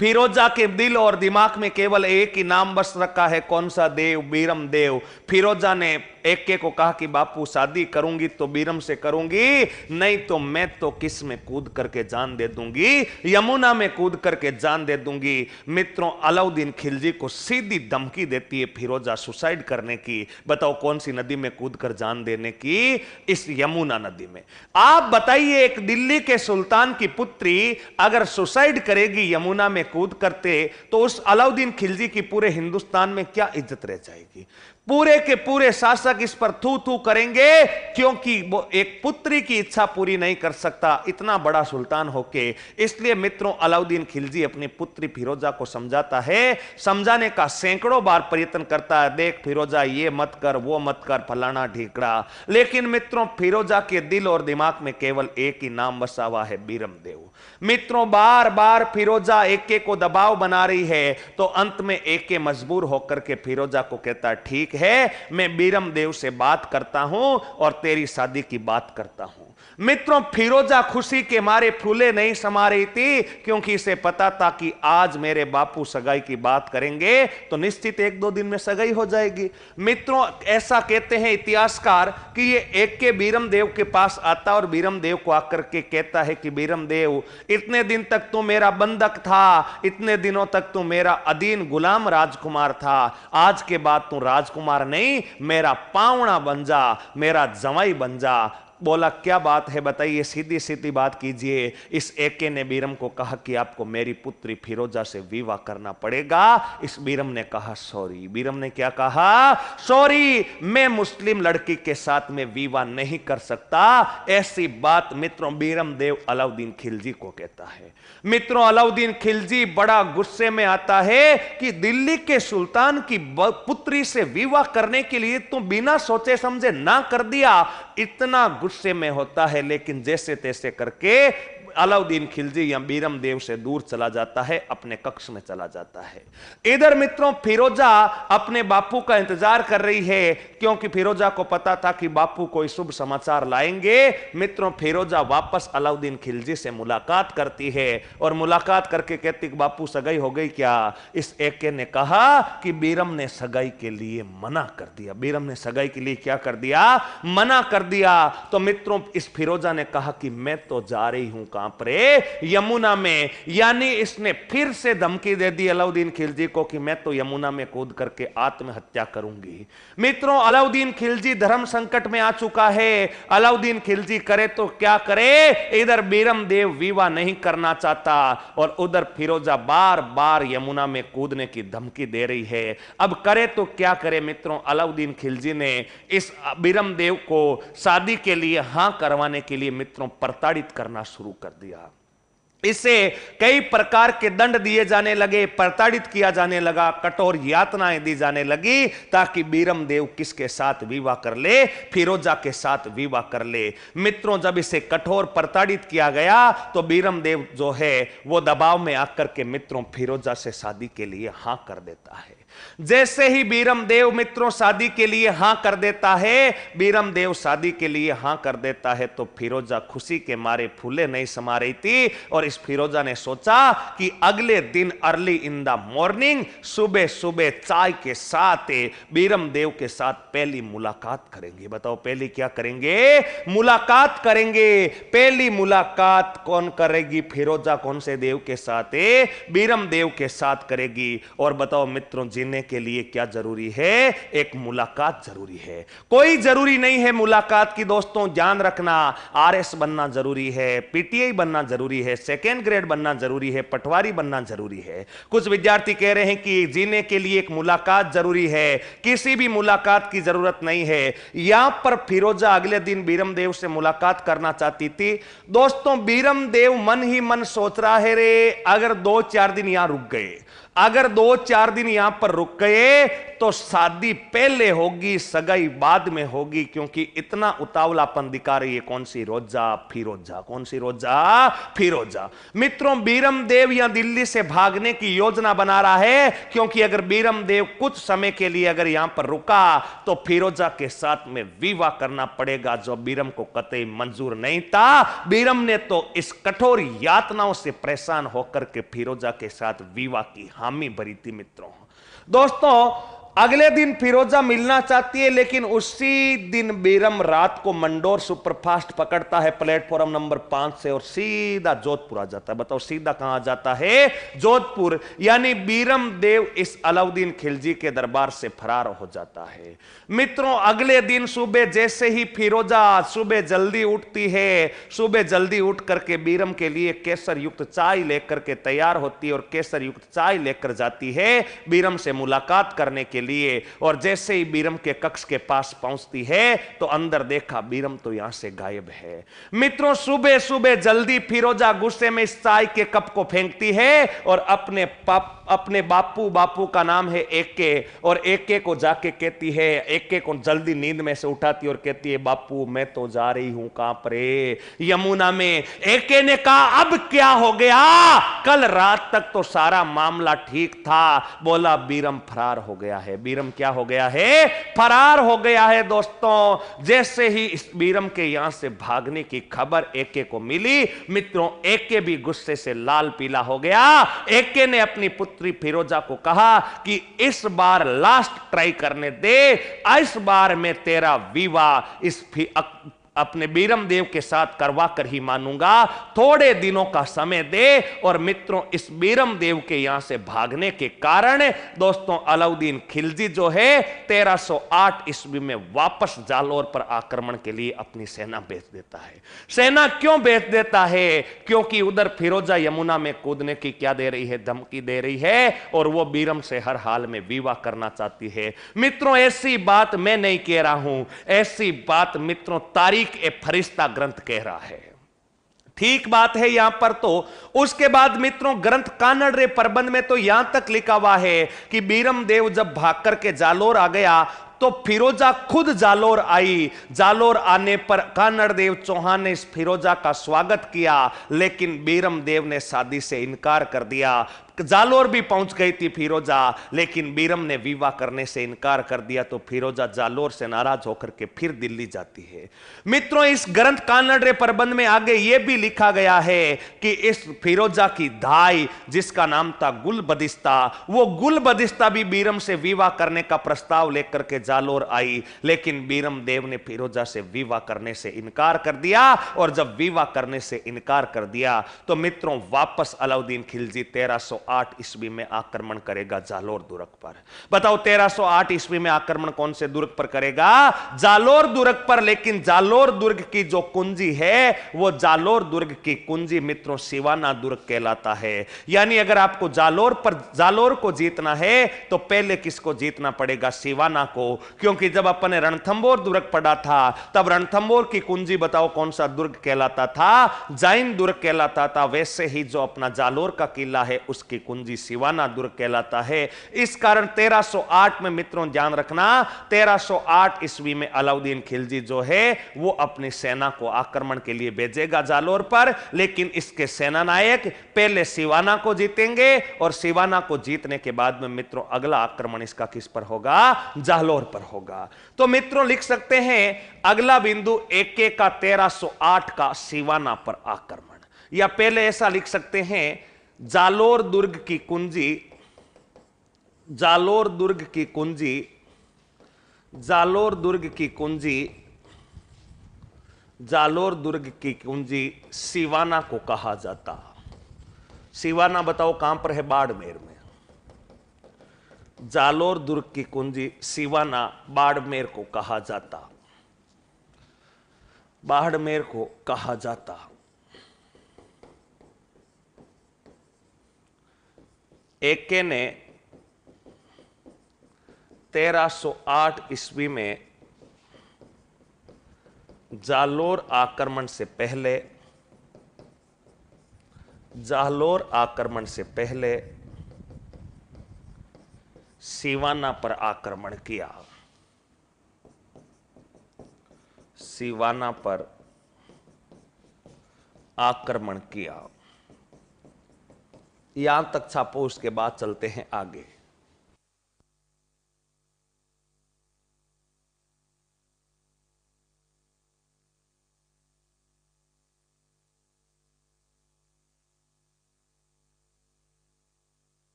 फिरोजा के दिल और दिमाग में केवल एक ही नाम बस रखा है, कौन सा देव? बीरम देव। फिरोजा ने एके को कहा कि बापू शादी करूंगी तो बीरम से करूंगी, नहीं तो मैं तो किस में कूद करके जान दे दूंगी? यमुना में कूद करके जान दे दूंगी। मित्रों अलाउद्दीन खिलजी को सीधी धमकी देती है फिरोजा सुसाइड करने की। बताओ कौन सी नदी में कूद कर जान देने की? इस यमुना नदी में। आप बताइए एक दिल्ली के सुल्तान की पुत्री अगर सुसाइड करेगी यमुना में कूद करते, तो उस अलाउद्दीन खिलजी की पूरे हिंदुस्तान में क्या इज्जत रह जाएगी? पूरे के पूरे शासक इस पर थू थू करेंगे, क्योंकि वो एक पुत्री की इच्छा पूरी नहीं कर सकता इतना बड़ा सुल्तान होके। इसलिए मित्रों अलाउद्दीन खिलजी अपनी पुत्री फिरोजा को समझाता है, समझाने का सैकड़ों बार प्रयत्न करता है, देख फिरोजा ये मत कर, वो मत कर, फलाना ढीकड़ा। लेकिन मित्रों फिरोजा के दिल और दिमाग में केवल एक ही नाम बसा हुआ है, बीरम देव। मित्रों बार बार फिरोजा एके को दबाव बना रही है, तो अंत में एके मजबूर होकर के फिरोजा को कहता है ठीक है, मैं बीरम देव से बात करता हूं और तेरी शादी की बात करता हूं। मित्रों फिरोजा खुशी के मारे फूले नहीं समा रही थी, क्योंकि इसे पता था कि आज मेरे बापू सगाई की बात करेंगे तो निश्चित एक दो दिन में सगाई हो जाएगी। मित्रों ऐसा कहते हैं इतिहासकार कि ये एके बीरम देव के पास आता और बीरम देव को आकर के कहता है कि बीरम देव इतने दिन तक तो मेरा बंधक था, इतने दिनों तक तो मेरा अधीन गुलाम राजकुमार था, आज के बाद तू राजकुमार नहीं मेरा पावना बन जा, मेरा जमाई बन जा। बोला क्या बात है बताइए, सीधी सीधी बात कीजिए। इस एके ने बीरम को कहा कि आपको मेरी पुत्री फिरोजा से विवाह करना पड़ेगा। इस बीरम ने कहा सॉरी। बीरम ने क्या कहा? सॉरी, मैं मुस्लिम लड़की के साथ में विवाह नहीं कर सकता। ऐसी बात मित्रों बीरम देव अलाउद्दीन खिलजी को कहता है। मित्रों अलाउद्दीन खिलजी बड़ा गुस्से में आता है कि दिल्ली के सुल्तान की पुत्री से विवाह करने के लिए तो बिना सोचे समझे ना कर दिया। इतना गुस्से में होता है, लेकिन जैसे तैसे करके अलाउद्दीन खिलजी या बीरम देव से दूर चला जाता है, अपने कक्ष में चला जाता है। इधर मित्रों फिरोजा अपने बापू का इंतजार कर रही है, क्योंकि फिरोजा को पता था कि बापू कोई शुभ समाचार लाएंगे। मित्रों फिरोजा वापस अलाउद्दीन खिलजी से मुलाकात करती है और मुलाकात करके कहती कि बापू सगाई हो गई क्या? इस एके ने कहा कि बीरम ने सगाई के लिए मना कर दिया। बीरम ने सगाई के लिए क्या कर दिया? मना कर दिया। तो मित्रों इस फिरोजा ने कहा कि मैं तो जा रही हूं यमुना में। यानी इसने फिर से धमकी दे दी अलाउद्दीन खिलजी को कि मैं तो यमुना में कूद करके आत्महत्या करूंगी। मित्रों अलाउद्दीन खिलजी धर्म संकट में आ चुका है। अलाउद्दीन खिलजी करे तो क्या करे? इधर बीरम देव विवाह नहीं करना चाहता और उधर फिरोजा बार बार यमुना में कूदने की धमकी दे रही है। अब करे तो क्या करे? मित्रों अलाउद्दीन खिलजी ने इस बीरम देव को शादी के लिए हां करवाने के लिए मित्रों प्रताड़ित करना शुरू कर दिया। इसे कई प्रकार के दंड दिए जाने लगे, प्रताड़ित किया जाने लगा, कठोर यातनाएं दी जाने लगी ताकि बीरम देव किसके साथ विवाह कर ले, फिरोजा के साथ विवाह कर ले। मित्रों, जब इसे कठोर प्रताड़ित किया गया तो बीरम देव जो है वो दबाव में आकर के मित्रों फिरोजा से शादी के लिए हां कर देता है। जैसे ही बीरम देव मित्रों शादी के लिए हां कर देता है, बीरम देव शादी के लिए हां कर देता है, तो फिरोजा खुशी के मारे फूले नहीं समा रही थी और इस फिरोजा ने सोचा कि अगले दिन अर्ली इन द मॉर्निंग, सुबह सुबह चाय के साथ बीरम देव के साथ पहली मुलाकात करेंगे। बताओ पहली क्या करेंगे? मुलाकात करेंगे। पहली मुलाकात कौन करेगी? फिरोजा कौन से देव के साथ? बीरम देव के साथ करेगी। और बताओ मित्रों, जीने के लिए क्या जरूरी है? एक मुलाकात जरूरी है। कोई जरूरी नहीं है मुलाकात की दोस्तों, ध्यान रखना। आरएस बनना जरूरी है, पीटीआई बनना जरूरी है, सेकेंड ग्रेड बनना जरूरी है, पटवारी बनना जरूरी है। कुछ विद्यार्थी कह रहे हैं कि जीने के लिए एक मुलाकात जरूरी है। किसी भी मुलाकात की जरूरत नहीं है। यहां पर फिरोजा अगले दिन बीरम देव से मुलाकात करना चाहती थी। दोस्तों, बीरम देव मन ही मन सोच रहा है, रे अगर 2-4 दिन यहां रुक गए, अगर 2-4 दिन यहां पर रुक गए तो शादी पहले होगी, सगाई बाद में होगी, क्योंकि इतना उतावलापन दिखा रही है कौन सी? रोजा, फिरोजा। कौन सी? रोजा, फिरोजा। मित्रों, बीरम देव यहां दिल्ली से भागने की योजना बना रहा है, क्योंकि अगर बीरम देव कुछ समय के लिए अगर यहां पर रुका तो फिरोजा के साथ में विवाह करना पड़ेगा, जो बीरम को कतई मंजूर नहीं था। बीरम ने तो इस कठोर यातनाओं से परेशान होकर के फिरोजा के साथ विवाह की हामी भरी थी। मित्रों, दोस्तों, अगले दिन फिरोजा मिलना चाहती है, लेकिन उसी दिन बीरम रात को मंडोर सुपरफास्ट पकड़ता है प्लेटफॉर्म नंबर 5 से और सीधा जोधपुर आ जाता है। बताओ सीधा कहां जाता है? जोधपुर। यानी बीरम देव इस अलाउद्दीन खिलजी के दरबार से फरार हो जाता है। मित्रों, अगले दिन सुबह जैसे ही फिरोजा सुबह जल्दी उठती है, सुबह जल्दी उठ करके बीरम के लिए केसर युक्त चाय लेकर के तैयार होती है और केसर युक्त चाय लेकर जाती है बीरम से मुलाकात करने के लिए। और जैसे ही बीरम के कक्ष के पास पहुंचती है तो अंदर देखा बीरम तो यहां से गायब है। मित्रों, सुबह सुबह जल्दी फिरोजा गुस्से में इस चाय के कप को फेंकती है और अपने बापू का नाम है एके, और एके को जाके कहती है, एके को जल्दी नींद में से उठाती और कहती है, बापू मैं तो जा रही हूं। कहां पर? यमुना में। एके ने कहा, अब क्या हो गया? कल रात तक तो सारा मामला ठीक था। बोला, बीरम फरार हो गया है। बीरम क्या हो गया है? फरार हो गया है। दोस्तों, जैसे ही इस बीरम के यहां से भागने की खबर एके को मिली, मित्रों, एके भी गुस्से से लाल पीला हो गया। एके ने अपनी पुत्री फिरोजा को कहा कि इस बार लास्ट ट्राई करने दे, इस बार मैं तेरा विवाह अपने बीरम देव के साथ करवा कर ही मानूंगा, थोड़े दिनों का समय दे। और मित्रों, इस बीरम देव के यहां से भागने के कारण दोस्तों अलाउद्दीन खिलजी जो है 1308 ईस्वी में वापस जालोर पर आक्रमण के लिए अपनी सेना भेज देता है। सेना क्यों भेज देता है? क्योंकि उधर फिरोजा यमुना में कूदने की क्या दे रही है? धमकी दे रही है, और वो बीरम से हर हाल में विवाह करना चाहती है। मित्रों, ऐसी बात मैं नहीं कह रहा हूं, ऐसी बात मित्रों तारीख ए फरिश्ता ग्रंथ कह रहा है। ठीक बात है यहां पर। तो उसके बाद मित्रों, ग्रंथ कानड़ रे प्रबंध में तो यहां तक लिखा हुआ है कि बीरम देव जब भाग करके जालोर आ गया तो फिरोजा खुद जालोर आई। जालोर आने पर कानड़ देव चौहान ने इस फिरोजा का स्वागत किया, लेकिन बीरम देव ने शादी से इनकार कर दिया। जालोर भी पहुंच गई थी फिरोजा, लेकिन बीरम ने विवाह करने से इनकार कर दिया, तो फिरोजा जालोर से नाराज होकर के फिर दिल्ली जाती है। मित्रों, इस ग्रंथ कानड़ रे प्रबंध में आगे यह भी लिखा गया है कि इस फिरोजा की धाई जिसका नाम था गुलबदिस्ता, वो गुलबदिस्ता भी बीरम से विवाह करने का प्रस्ताव लेकर के जालोर आई, लेकिन बीरम देव ने फिरोजा से विवाह करने से इनकार कर दिया। और जब विवाह करने से इनकार कर दिया तो मित्रों वापस अलाउद्दीन खिलजी 1308 1308 ईस्वी में आक्रमण करेगा जालोर दुर्ग पर। बताओ 1308 ईस्वी में आक्रमण कौन से दुर्ग पर करेगा? जालोर दुर्ग पर। लेकिन जालोर दुर्ग की जो कुंजी है वो जालोर दुर्ग की कुंजी मित्रों सिवाना दुर्ग कहलाता है। यानी अगर आपको जालोर को जीतना है तो पहले किसको जीतना पड़ेगा? सिवाना को। क्योंकि जब अपन ने रणथंबोर दुर्ग पढ़ा था तब रणथंबोर की कुंजी बताओ कौन सा दुर्ग कहलाता था? जाइन दुर्ग कहलाता था। वैसे ही जो अपना जालोर का किला है उसकी कुंजी सिवाना दुर्ग कहलाता है। इस कारण 1308 में मित्रों ध्यान रखना 1308 ईस्वी में अलाउद्दीन खिलजी जो है वो अपनी सेना को आक्रमण के लिए भेजेगा जालोर पर। लेकिन इसके सेना नायक पहले सिवाना को जीतेंगे और सिवाना को जीतने के बाद में मित्रों अगला आक्रमण इसका किस पर होगा? जालोर पर होगा। तो मित्रों लिख सकते हैं अगला बिंदु एके का 1308 का सिवाना पर आक्रमण। या पहले ऐसा लिख सकते हैं जालोर दुर्ग की कुंजी, जालोर दुर्ग की कुंजी, जालोर दुर्ग की कुंजी, जालोर दुर्ग की कुंजी सिवाना को कहा जाता। सिवाना बताओ कहां पर है? बाड़मेर में। जालोर दुर्ग की कुंजी सिवाना बाड़मेर को कहा जाता, बाड़मेर को कहा जाता। एके ने 1308 ईस्वी में जालोर आक्रमण से पहले, जालोर आक्रमण से पहले सिवाना पर आक्रमण किया। सिवाना पर आक्रमण किया। यहां तक छापो, उसके बाद चलते हैं आगे।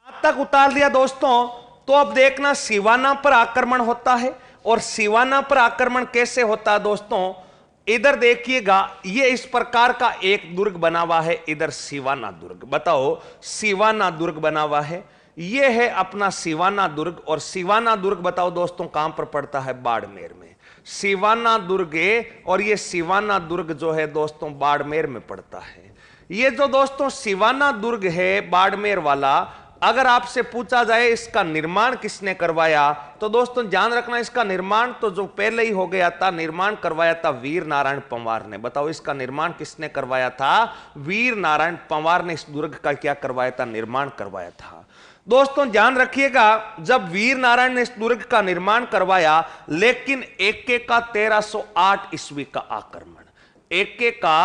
तक उतार दिया दोस्तों। तो अब देखना सिवाना पर आक्रमण होता है। और सिवाना पर आक्रमण कैसे होता है दोस्तों? इधर देखिएगा, ये इस प्रकार का एक दुर्ग बना हुआ है। इधर सिवाना दुर्ग, बताओ सिवाना दुर्ग बना हुआ है। ये है अपना सिवाना दुर्ग। और सिवाना दुर्ग बताओ दोस्तों कहां पर पड़ता है? बाड़मेर में। सिवाना दुर्ग और ये सिवाना दुर्ग जो है दोस्तों बाड़मेर में पड़ता है। ये जो दोस्तों सिवाना दुर्ग है बाड़मेर वाला, अगर आपसे पूछा जाए इसका निर्माण किसने करवाया तो दोस्तों ध्यान रखना इसका निर्माण तो जो पहले ही हो गया था, निर्माण करवाया था वीर नारायण पंवार ने। बताओ इसका निर्माण किसने करवाया था? वीर नारायण पंवार ने इस दुर्ग का क्या करवाया था? निर्माण करवाया था। दोस्तों ध्यान रखिएगा, जब वीर नारायण ने इस दुर्ग का निर्माण करवाया, लेकिन एके का 1308 ईस्वी का आक्रमण, एके का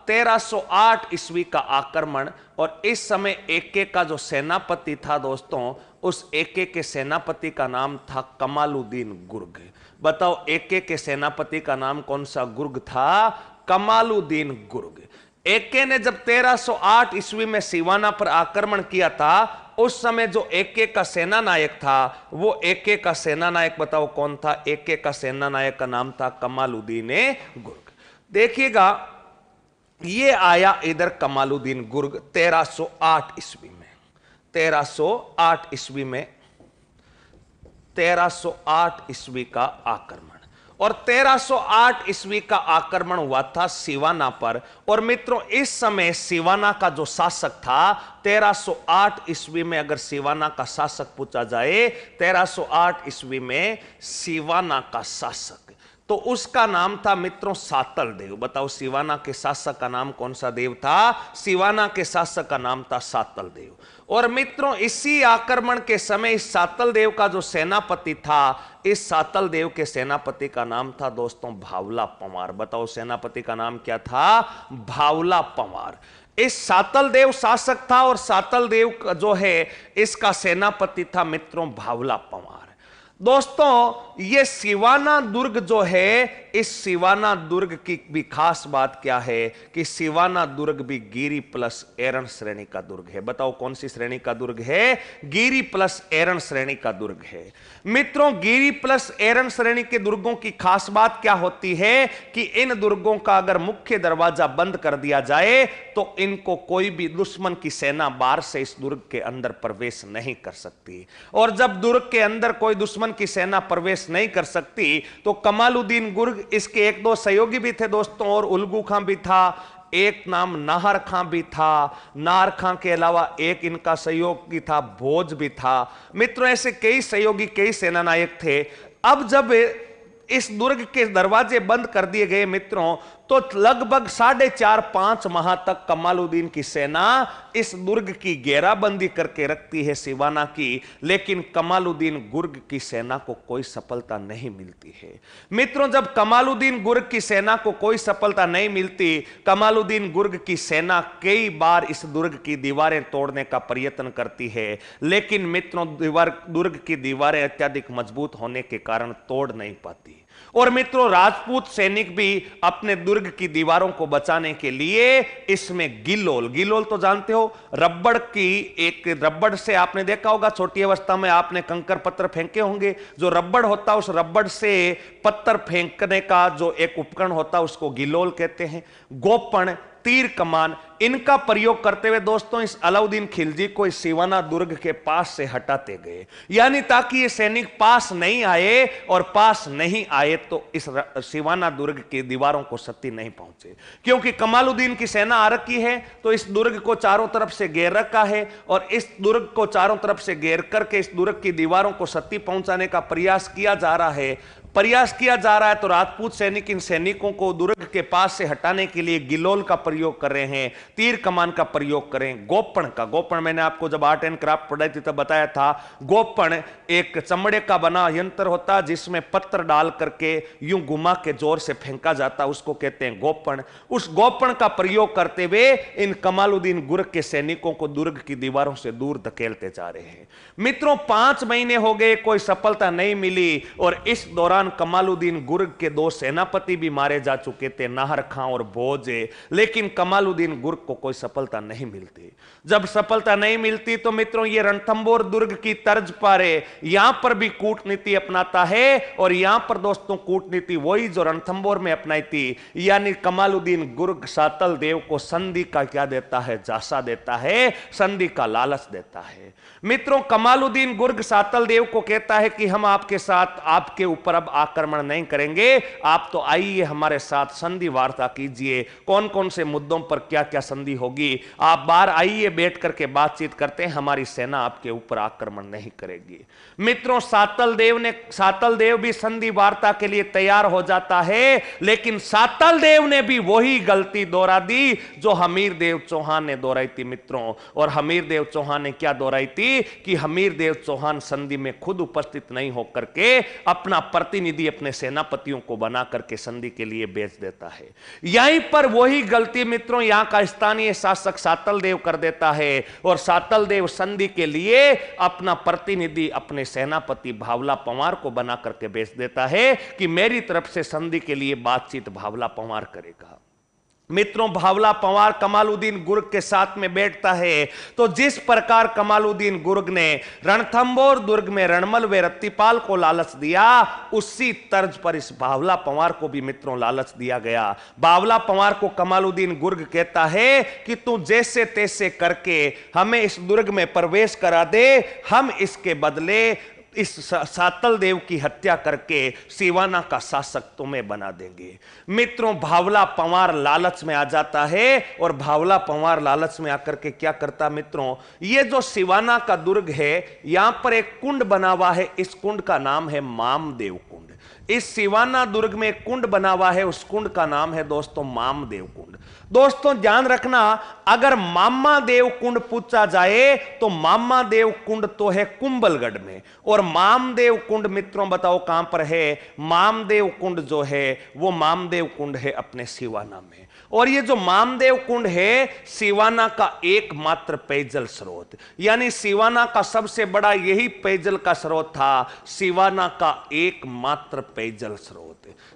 1308 ईस्वी का आक्रमण। और इस समय एके का जो सेनापति था दोस्तों, उस एके के सेनापति का नाम था कमालुद्दीन गुर्ग। बताओ एके के सेनापति का नाम कौन सा गुर्ग था? कमालुद्दीन गुर्ग। एके ने जब 1308 ईस्वी में सिवाना पर आक्रमण किया था, उस समय जो एके का सेना नायक था वो एके का सेना नायक बताओ कौन था? एके का सेना नायक का नाम था कमालुद्दीन गुर्ग। देखिएगा ये आया इधर कमालुद्दीन गुर्ग 1308 ईस्वी में, 1308 ईस्वी में, 1308 ईस्वी का आक्रमण। और 1308 ईस्वी का आक्रमण हुआ था सिवाना पर। और मित्रों इस समय सिवाना का जो शासक था 1308 ईस्वी में, अगर सिवाना का शासक पूछा जाए 1308 ईस्वी में सिवाना का शासक, तो उसका नाम था मित्रों सातल देव। बताओ सिवाना के शासक का नाम कौन सा देव था? सिवाना के शासक का नाम था सातल देव। और मित्रों इसी आक्रमण के समय इस सातल देव का जो सेनापति था, इस सातल देव के सेनापति का नाम था दोस्तों भावला पंवार। बताओ सेनापति का नाम क्या था? भावला पंवार। इस सातल देव शासक था और सातल देव जो है इसका सेनापति था मित्रों भावला पंवार। दोस्तों ये सिवाना दुर्ग जो है, इस सिवाना दुर्ग की भी खास बात क्या है कि सिवाना दुर्ग भी गिरी प्लस एरण श्रेणी का दुर्ग है। बताओ कौन सी श्रेणी का दुर्ग है? गिरी प्लस एरण श्रेणी का दुर्ग है। मित्रों गिरी प्लस एरण श्रेणी के दुर्गों की खास बात क्या होती है कि इन दुर्गों का अगर मुख्य दरवाजा बंद कर दिया जाए तो इनको कोई भी दुश्मन की सेना बाहर से इस दुर्ग के अंदर प्रवेश नहीं कर सकती। और जब दुर्ग के अंदर कोई दुश्मन की सेना प्रवेश नहीं कर सकती तो कमालुद्दीन गुर्ग, इसके एक दो सहयोगी भी थे दोस्तों, और उल्गू खां भी था, एक नाम नाहर खां भी था। नाहर खां के अलावा एक इनका सहयोगी था भोज भी था। मित्रों ऐसे कई सहयोगी, कई सेनानायक थे। अब जब इस दुर्ग के दरवाजे बंद कर दिए गए मित्रों, तो लगभग 4.5-5 माह तक कमालुद्दीन की सेना इस दुर्ग की घेराबंदी करके रखती है सिवाना की, लेकिन कमालुद्दीन गुर्ग की सेना को कोई सफलता नहीं मिलती है। मित्रों जब कमालुद्दीन गुर्ग की सेना को कोई सफलता नहीं मिलती, कमालुद्दीन गुर्ग की सेना कई बार इस दुर्ग की दीवारें तोड़ने का प्रयत्न करती है, लेकिन मित्रों दुर्ग की दीवारें अत्यधिक मजबूत होने के कारण तोड़ नहीं पाती। और मित्रों राजपूत सैनिक भी अपने दुर्ग की दीवारों को बचाने के लिए इसमें गिलोल, गिलोल तो जानते हो रबड़ की, एक रबड़ से आपने देखा होगा छोटी अवस्था में आपने कंकर पत्थर फेंके होंगे, जो रबड़ होता है उस रबड़ से पत्थर फेंकने का जो एक उपकरण होता है उसको गिलोल कहते हैं। गोपण, तीर कमान, इनका प्रयोग करते हुए दोस्तों इस अलाउद्दीन खिलजी को इस सिवाना दुर्ग के पास से हटाते गए, यानी ताकि ये सैनिक पास नहीं आए, और पास नहीं आए तो इस सिवाना दुर्ग की दीवारों को क्षति नहीं पहुंचे। क्योंकि कमालुद्दीन की सेना आ रखी है तो इस दुर्ग को चारों तरफ से घेर रखा है, और इस दुर्ग को चारों तरफ से घेर करके इस दुर्ग की दीवारों को क्षति पहुंचाने का प्रयास किया जा रहा है। तो राजपूत सैनिक इन सैनिकों को दुर्ग के पास से हटाने के लिए गिलोल का प्रयोग कर रहे हैं, तीर कमान का प्रयोग करें। गोपण मैंने आपको जब आर्ट एंड क्राफ्ट पढ़ाई थी तब बताया था, गोपण एक चमड़े का बना यंत्र होता जिसमें पत्थर डाल करके यूं घुमा के जोर से फेंका जाता, उसको कहते हैं गोपण। उस गोपण का प्रयोग करते हुए इन कमालुद्दीन गुर्ग के सैनिकों को दुर्ग की दीवारों से दूर धकेलते जा रहे हैं। मित्रों 5 महीने हो गए, कोई सफलता नहीं मिली, और इस दौरान कमालुद्दीन गुर्ग के 2 सेनापति भी मारे जा चुके थे, नाहर खां और भोज, लेकिन कमालुद्दीन गुर्ग को कोई सफलता नहीं मिलती। जब सफलता नहीं मिलती तो मित्रों ये रणथंबोर दुर्ग की तर्ज पर यहां पर भी कूटनीति अपनाता है, और यहां पर दोस्तों कूटनीति वही जो रणथंबोर में अपनाई थी, यानी कमालुद्दीन गुर्ग सातल देव को संधि का क्या देता है? जासा देता है, संधि का लालच देता है। मित्रों कमालुद्दीन गुर्ग सातल देव को कहता है कि हम आपके साथ, आपके ऊपर अब आक्रमण नहीं करेंगे, आप तो आइए हमारे साथ संधि वार्ता कीजिए, कौन कौन से मुद्दों पर क्या क्या संधि होगी, आप बाहर आइए, बैठ करके बातचीत करते हैं, हमारी सेना आपके ऊपर आक्रमण नहीं करेगी। मित्रों सातल देव भी संधि वार्ता के लिए तैयार हो जाता है, लेकिन सातल देव ने भी वही गलती दोहरा दी जो हमीर देव चौहान ने दोहराई थी मित्रों। और हमीर देव चौहान ने क्या दोहराई थी कि हमीर देव चौहान संधि में खुद उपस्थित नहीं होकर के अपना प्रतिनिधि अपने सेनापतियों को बना करके संधि के लिए भेज देता है। यहीं पर वही गलती मित्रों यहां का स्थानीय शासक सातल देव कर देता है, और सातल देव संधि के लिए अपना प्रतिनिधि अपने सेनापति भावला पंवार को बना करके भेज देता है कि मेरी तरफ से संधि के लिए बातचीत भावला पंवार करेगा। मित्रों भावला पंवार कमालुद्दीन गुर्ग के साथ में बैठता है, तो जिस प्रकार कमालुद्दीन गुर्ग ने रणथंबोर दुर्ग में रणमल व रत्तीपाल को लालच दिया, उसी तर्ज पर इस भावला पंवार को भी मित्रों लालच दिया गया। भावला पंवार को कमालुद्दीन गुर्ग कहता है कि तू जैसे तैसे करके हमें इस दुर्ग में प्रवेश करा दे, हम इसके बदले इस सातल देव की हत्या करके सिवाना का शासक तुम्हें बना देंगे। मित्रों भावला पंवार लालच में आ जाता है, और भावला पंवार लालच में आकर के क्या करता मित्रों, ये जो सिवाना का दुर्ग है यहां पर एक कुंड बना हुआ है, इस कुंड का नाम है मामदेव कुंड। इस सिवाना दुर्ग में एक कुंड बना हुआ है, उस कुंड का नाम है दोस्तों मामदेव कुंड। दोस्तों ध्यान रखना, अगर मामादेव कुंड पूछा जाए तो मामादेव कुंड तो है कुंभलगढ़ में, और मामदेव कुंड मित्रों बताओ कहां पर है? मामदेव कुंड जो है वो मामदेव कुंड है अपने सिवाना में। और ये जो मामदेव कुंड है सिवाना का एकमात्र पेयजल स्रोत, यानी सिवाना का सबसे बड़ा यही पेयजल का स्रोत था, सिवाना का एकमात्र पेयजल स्रोत।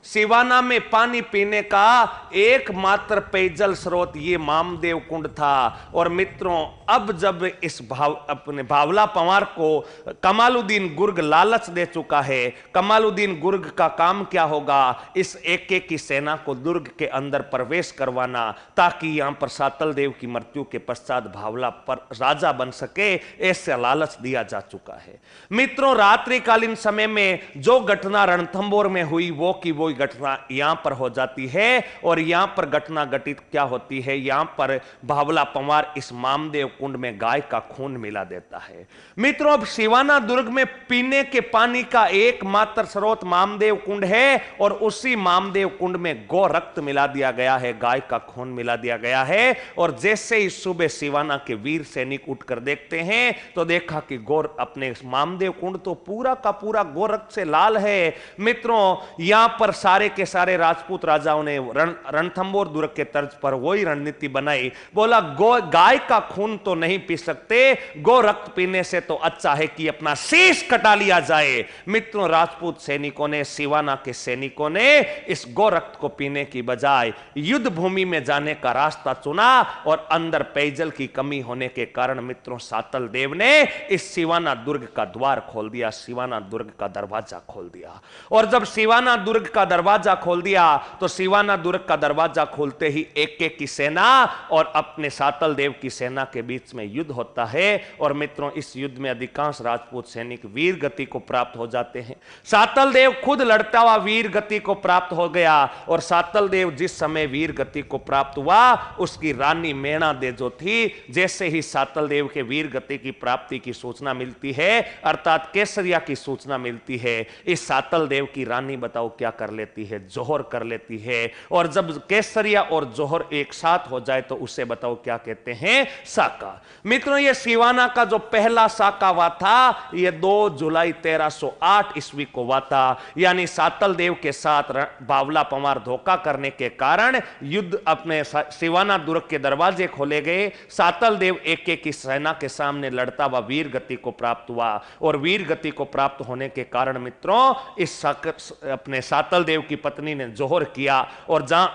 सिवाना में पानी पीने का एकमात्र पेयजल स्रोत ये मामदेव कुंड था। और मित्रों अब जब इस अपने भावला पंवार को कमालुद्दीन गुर्ग लालच दे चुका है, कमालुद्दीन गुर्ग का काम क्या होगा? इस एके की सेना को दुर्ग के अंदर प्रवेश करवाना, ताकि यहां पर सातल देव की मृत्यु के पश्चात भावला पर राजा बन सके, ऐसे लालच दिया जा चुका है। मित्रों रात्रिकालीन समय में जो घटना रणथंभौर में हुई वो की वो घटना यहां पर हो जाती है। और यहां पर घटना घटित क्या होती है? यहां पर भावला पंवार इस मामदेव कुंड में गाय का खून मिला देता है। मित्रों अब सिवाना दुर्ग में पीने के पानी का एकमात्र स्रोत मामदेव कुंड है, और उसी मामदेव कुंड में गौ रक्त मिला दिया गया है, गाय का खून मिला दिया गया है। और जैसे ही सुबह सिवाना के वीर सैनिक उठकर देखते हैं तो देखा कि गौर अपने मामदेव कुंड तो पूरा का पूरा गौ रक्त से लाल है। मित्रों यहां पर सारे के सारे राजपूत राजाओं ने रणथंभौर दुर्ग के तर्ज पर वही रणनीति बनाई, बोला गाय का खून तो नहीं पी सकते, गौ रक्त पीने से तो अच्छा है कि अपना शीश कटा लिया जाए। मित्रों राजपूत सैनिकों ने, सिवाना के सैनिकों ने इस गौ रक्त को पीने की बजाय युद्ध भूमि में जाने का रास्ता चुना, और अंदर पेयजल की कमी होने के कारण मित्रों सातल देव ने इस सिवाना दुर्ग का द्वार खोल दिया, सिवाना दुर्ग का दरवाजा खोल दिया। और जब सिवाना दुर्ग का दरवाजा खोल दिया तो सिवाना दुर्ग का दरवाजा खोलते ही एके की सेना और अपने सातल देव की सेना के बीच में युद्ध होता है। और मित्रों इस युद्ध में अधिकांश राजपूत सैनिक वीर गति को प्राप्त हो जाते हैं। सातल देव खुद लड़ता हुआ वीर गति को प्राप्त हो गया, और सातल देव जिस समय वीर गति को प्राप्त हुआ उसकी रानी मेणा दे जो थी, जैसे ही सातल देव के वीर गति की प्राप्ति की सूचना मिलती है, अर्थात केसरिया की सूचना मिलती है, इस सातल देव की रानी बताओ क्या कर लेती है? जोहर कर लेती है। और जब केसरिया और जोहर एक साथ हो जाए तो उसे बताओ क्या कहते हैं? साका। मित्रों ये सिवाना का जो पहला साका हुआ था ये 2 जुलाई 1308 ईस्वी को हुआ था, यानी सातल देव के साथ भावला पंवार धोखा करने के कारण युद्ध अपने सिवाना दुर्ग के दरवाजे खोले गए। सातल देव एके की सेना के सामने लड़ता हुआ वीर गति को प्राप्त हुआ, और वीर गति को प्राप्त होने के कारण मित्रों इस अपने सातल देव की पत्नी ने जोहर किया, और जहां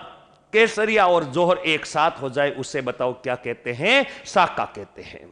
केसरिया और जोहर एक साथ हो जाए उसे बताओ क्या कहते हैं? साका कहते हैं।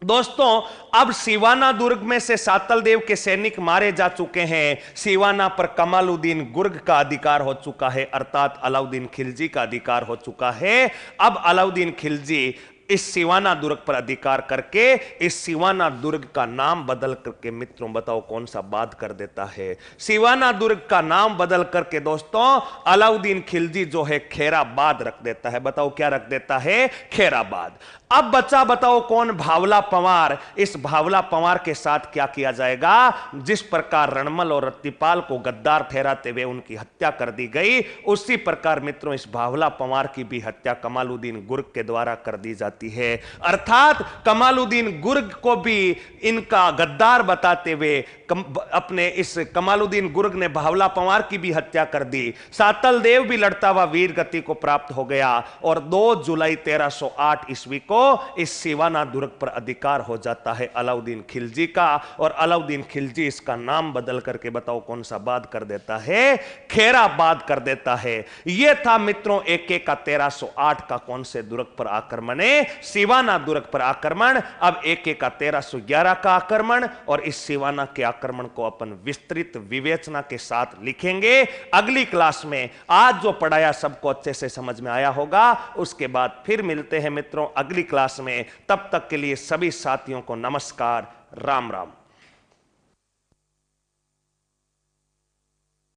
दोस्तों अब सिवाना दुर्ग में से सातल देव के सैनिक मारे जा चुके हैं, सिवाना पर कमालुद्दीन गुर्ग का अधिकार हो चुका है, अर्थात अलाउद्दीन खिलजी का अधिकार हो चुका है। अब अलाउद्दीन खिलजी इस सिवाना दुर्ग पर अधिकार करके इस सिवाना दुर्ग का नाम बदल करके मित्रों बताओ कौन सा बात कर देता है? सिवाना दुर्ग का नाम बदल करके दोस्तों अलाउद्दीन खिलजी जो है खेराबाद रख देता है। बताओ क्या रख देता है? खेराबाद। अब बचा बताओ कौन? भावला पंवार। इस भावला पंवार के साथ क्या किया जाएगा? जिस प्रकार रणमल और रत्तिपाल को गद्दार ठहराते हुए उनकी हत्या कर दी गई, उसी प्रकार मित्रों इस भावला पंवार की भी हत्या कमालुद्दीन गुर्ग के द्वारा कर दी जाती है। अर्थात कमालुद्दीन गुर्ग को भी इनका गद्दार बताते हुए अपने इस कमालुद्दीन गुर्ग ने भावला पंवार की भी हत्या कर दी। सातल देव भी लड़ता हुआ वीर गति को प्राप्त हो गया, और 2 जुलाई 1308 ईस्वी को इस सिवाना दुर्ग पर अधिकार हो जाता है अलाउद्दीन खिलजी का। और अलाउद्दीन खिलजी इसका नाम बदल करके बताओ कौन सा बाद कर देता है? खेराबाद कर देता है। यह था मित्रों एके का 1308 का कौन से दुर्ग पर आक्रमण है? सिवाना दुर्ग पर आक्रमण। अब एके का 1311 का आक्रमण, और इस सिवाना के आक्रमण को अपन विस्तृत विवेचना के साथ लिखेंगे अगली क्लास में। आज जो पढ़ाया सबको अच्छे से समझ में आया होगा। उसके बाद फिर मिलते हैं मित्रों अगली क्लास में। तब तक के लिए सभी साथियों को नमस्कार, राम राम।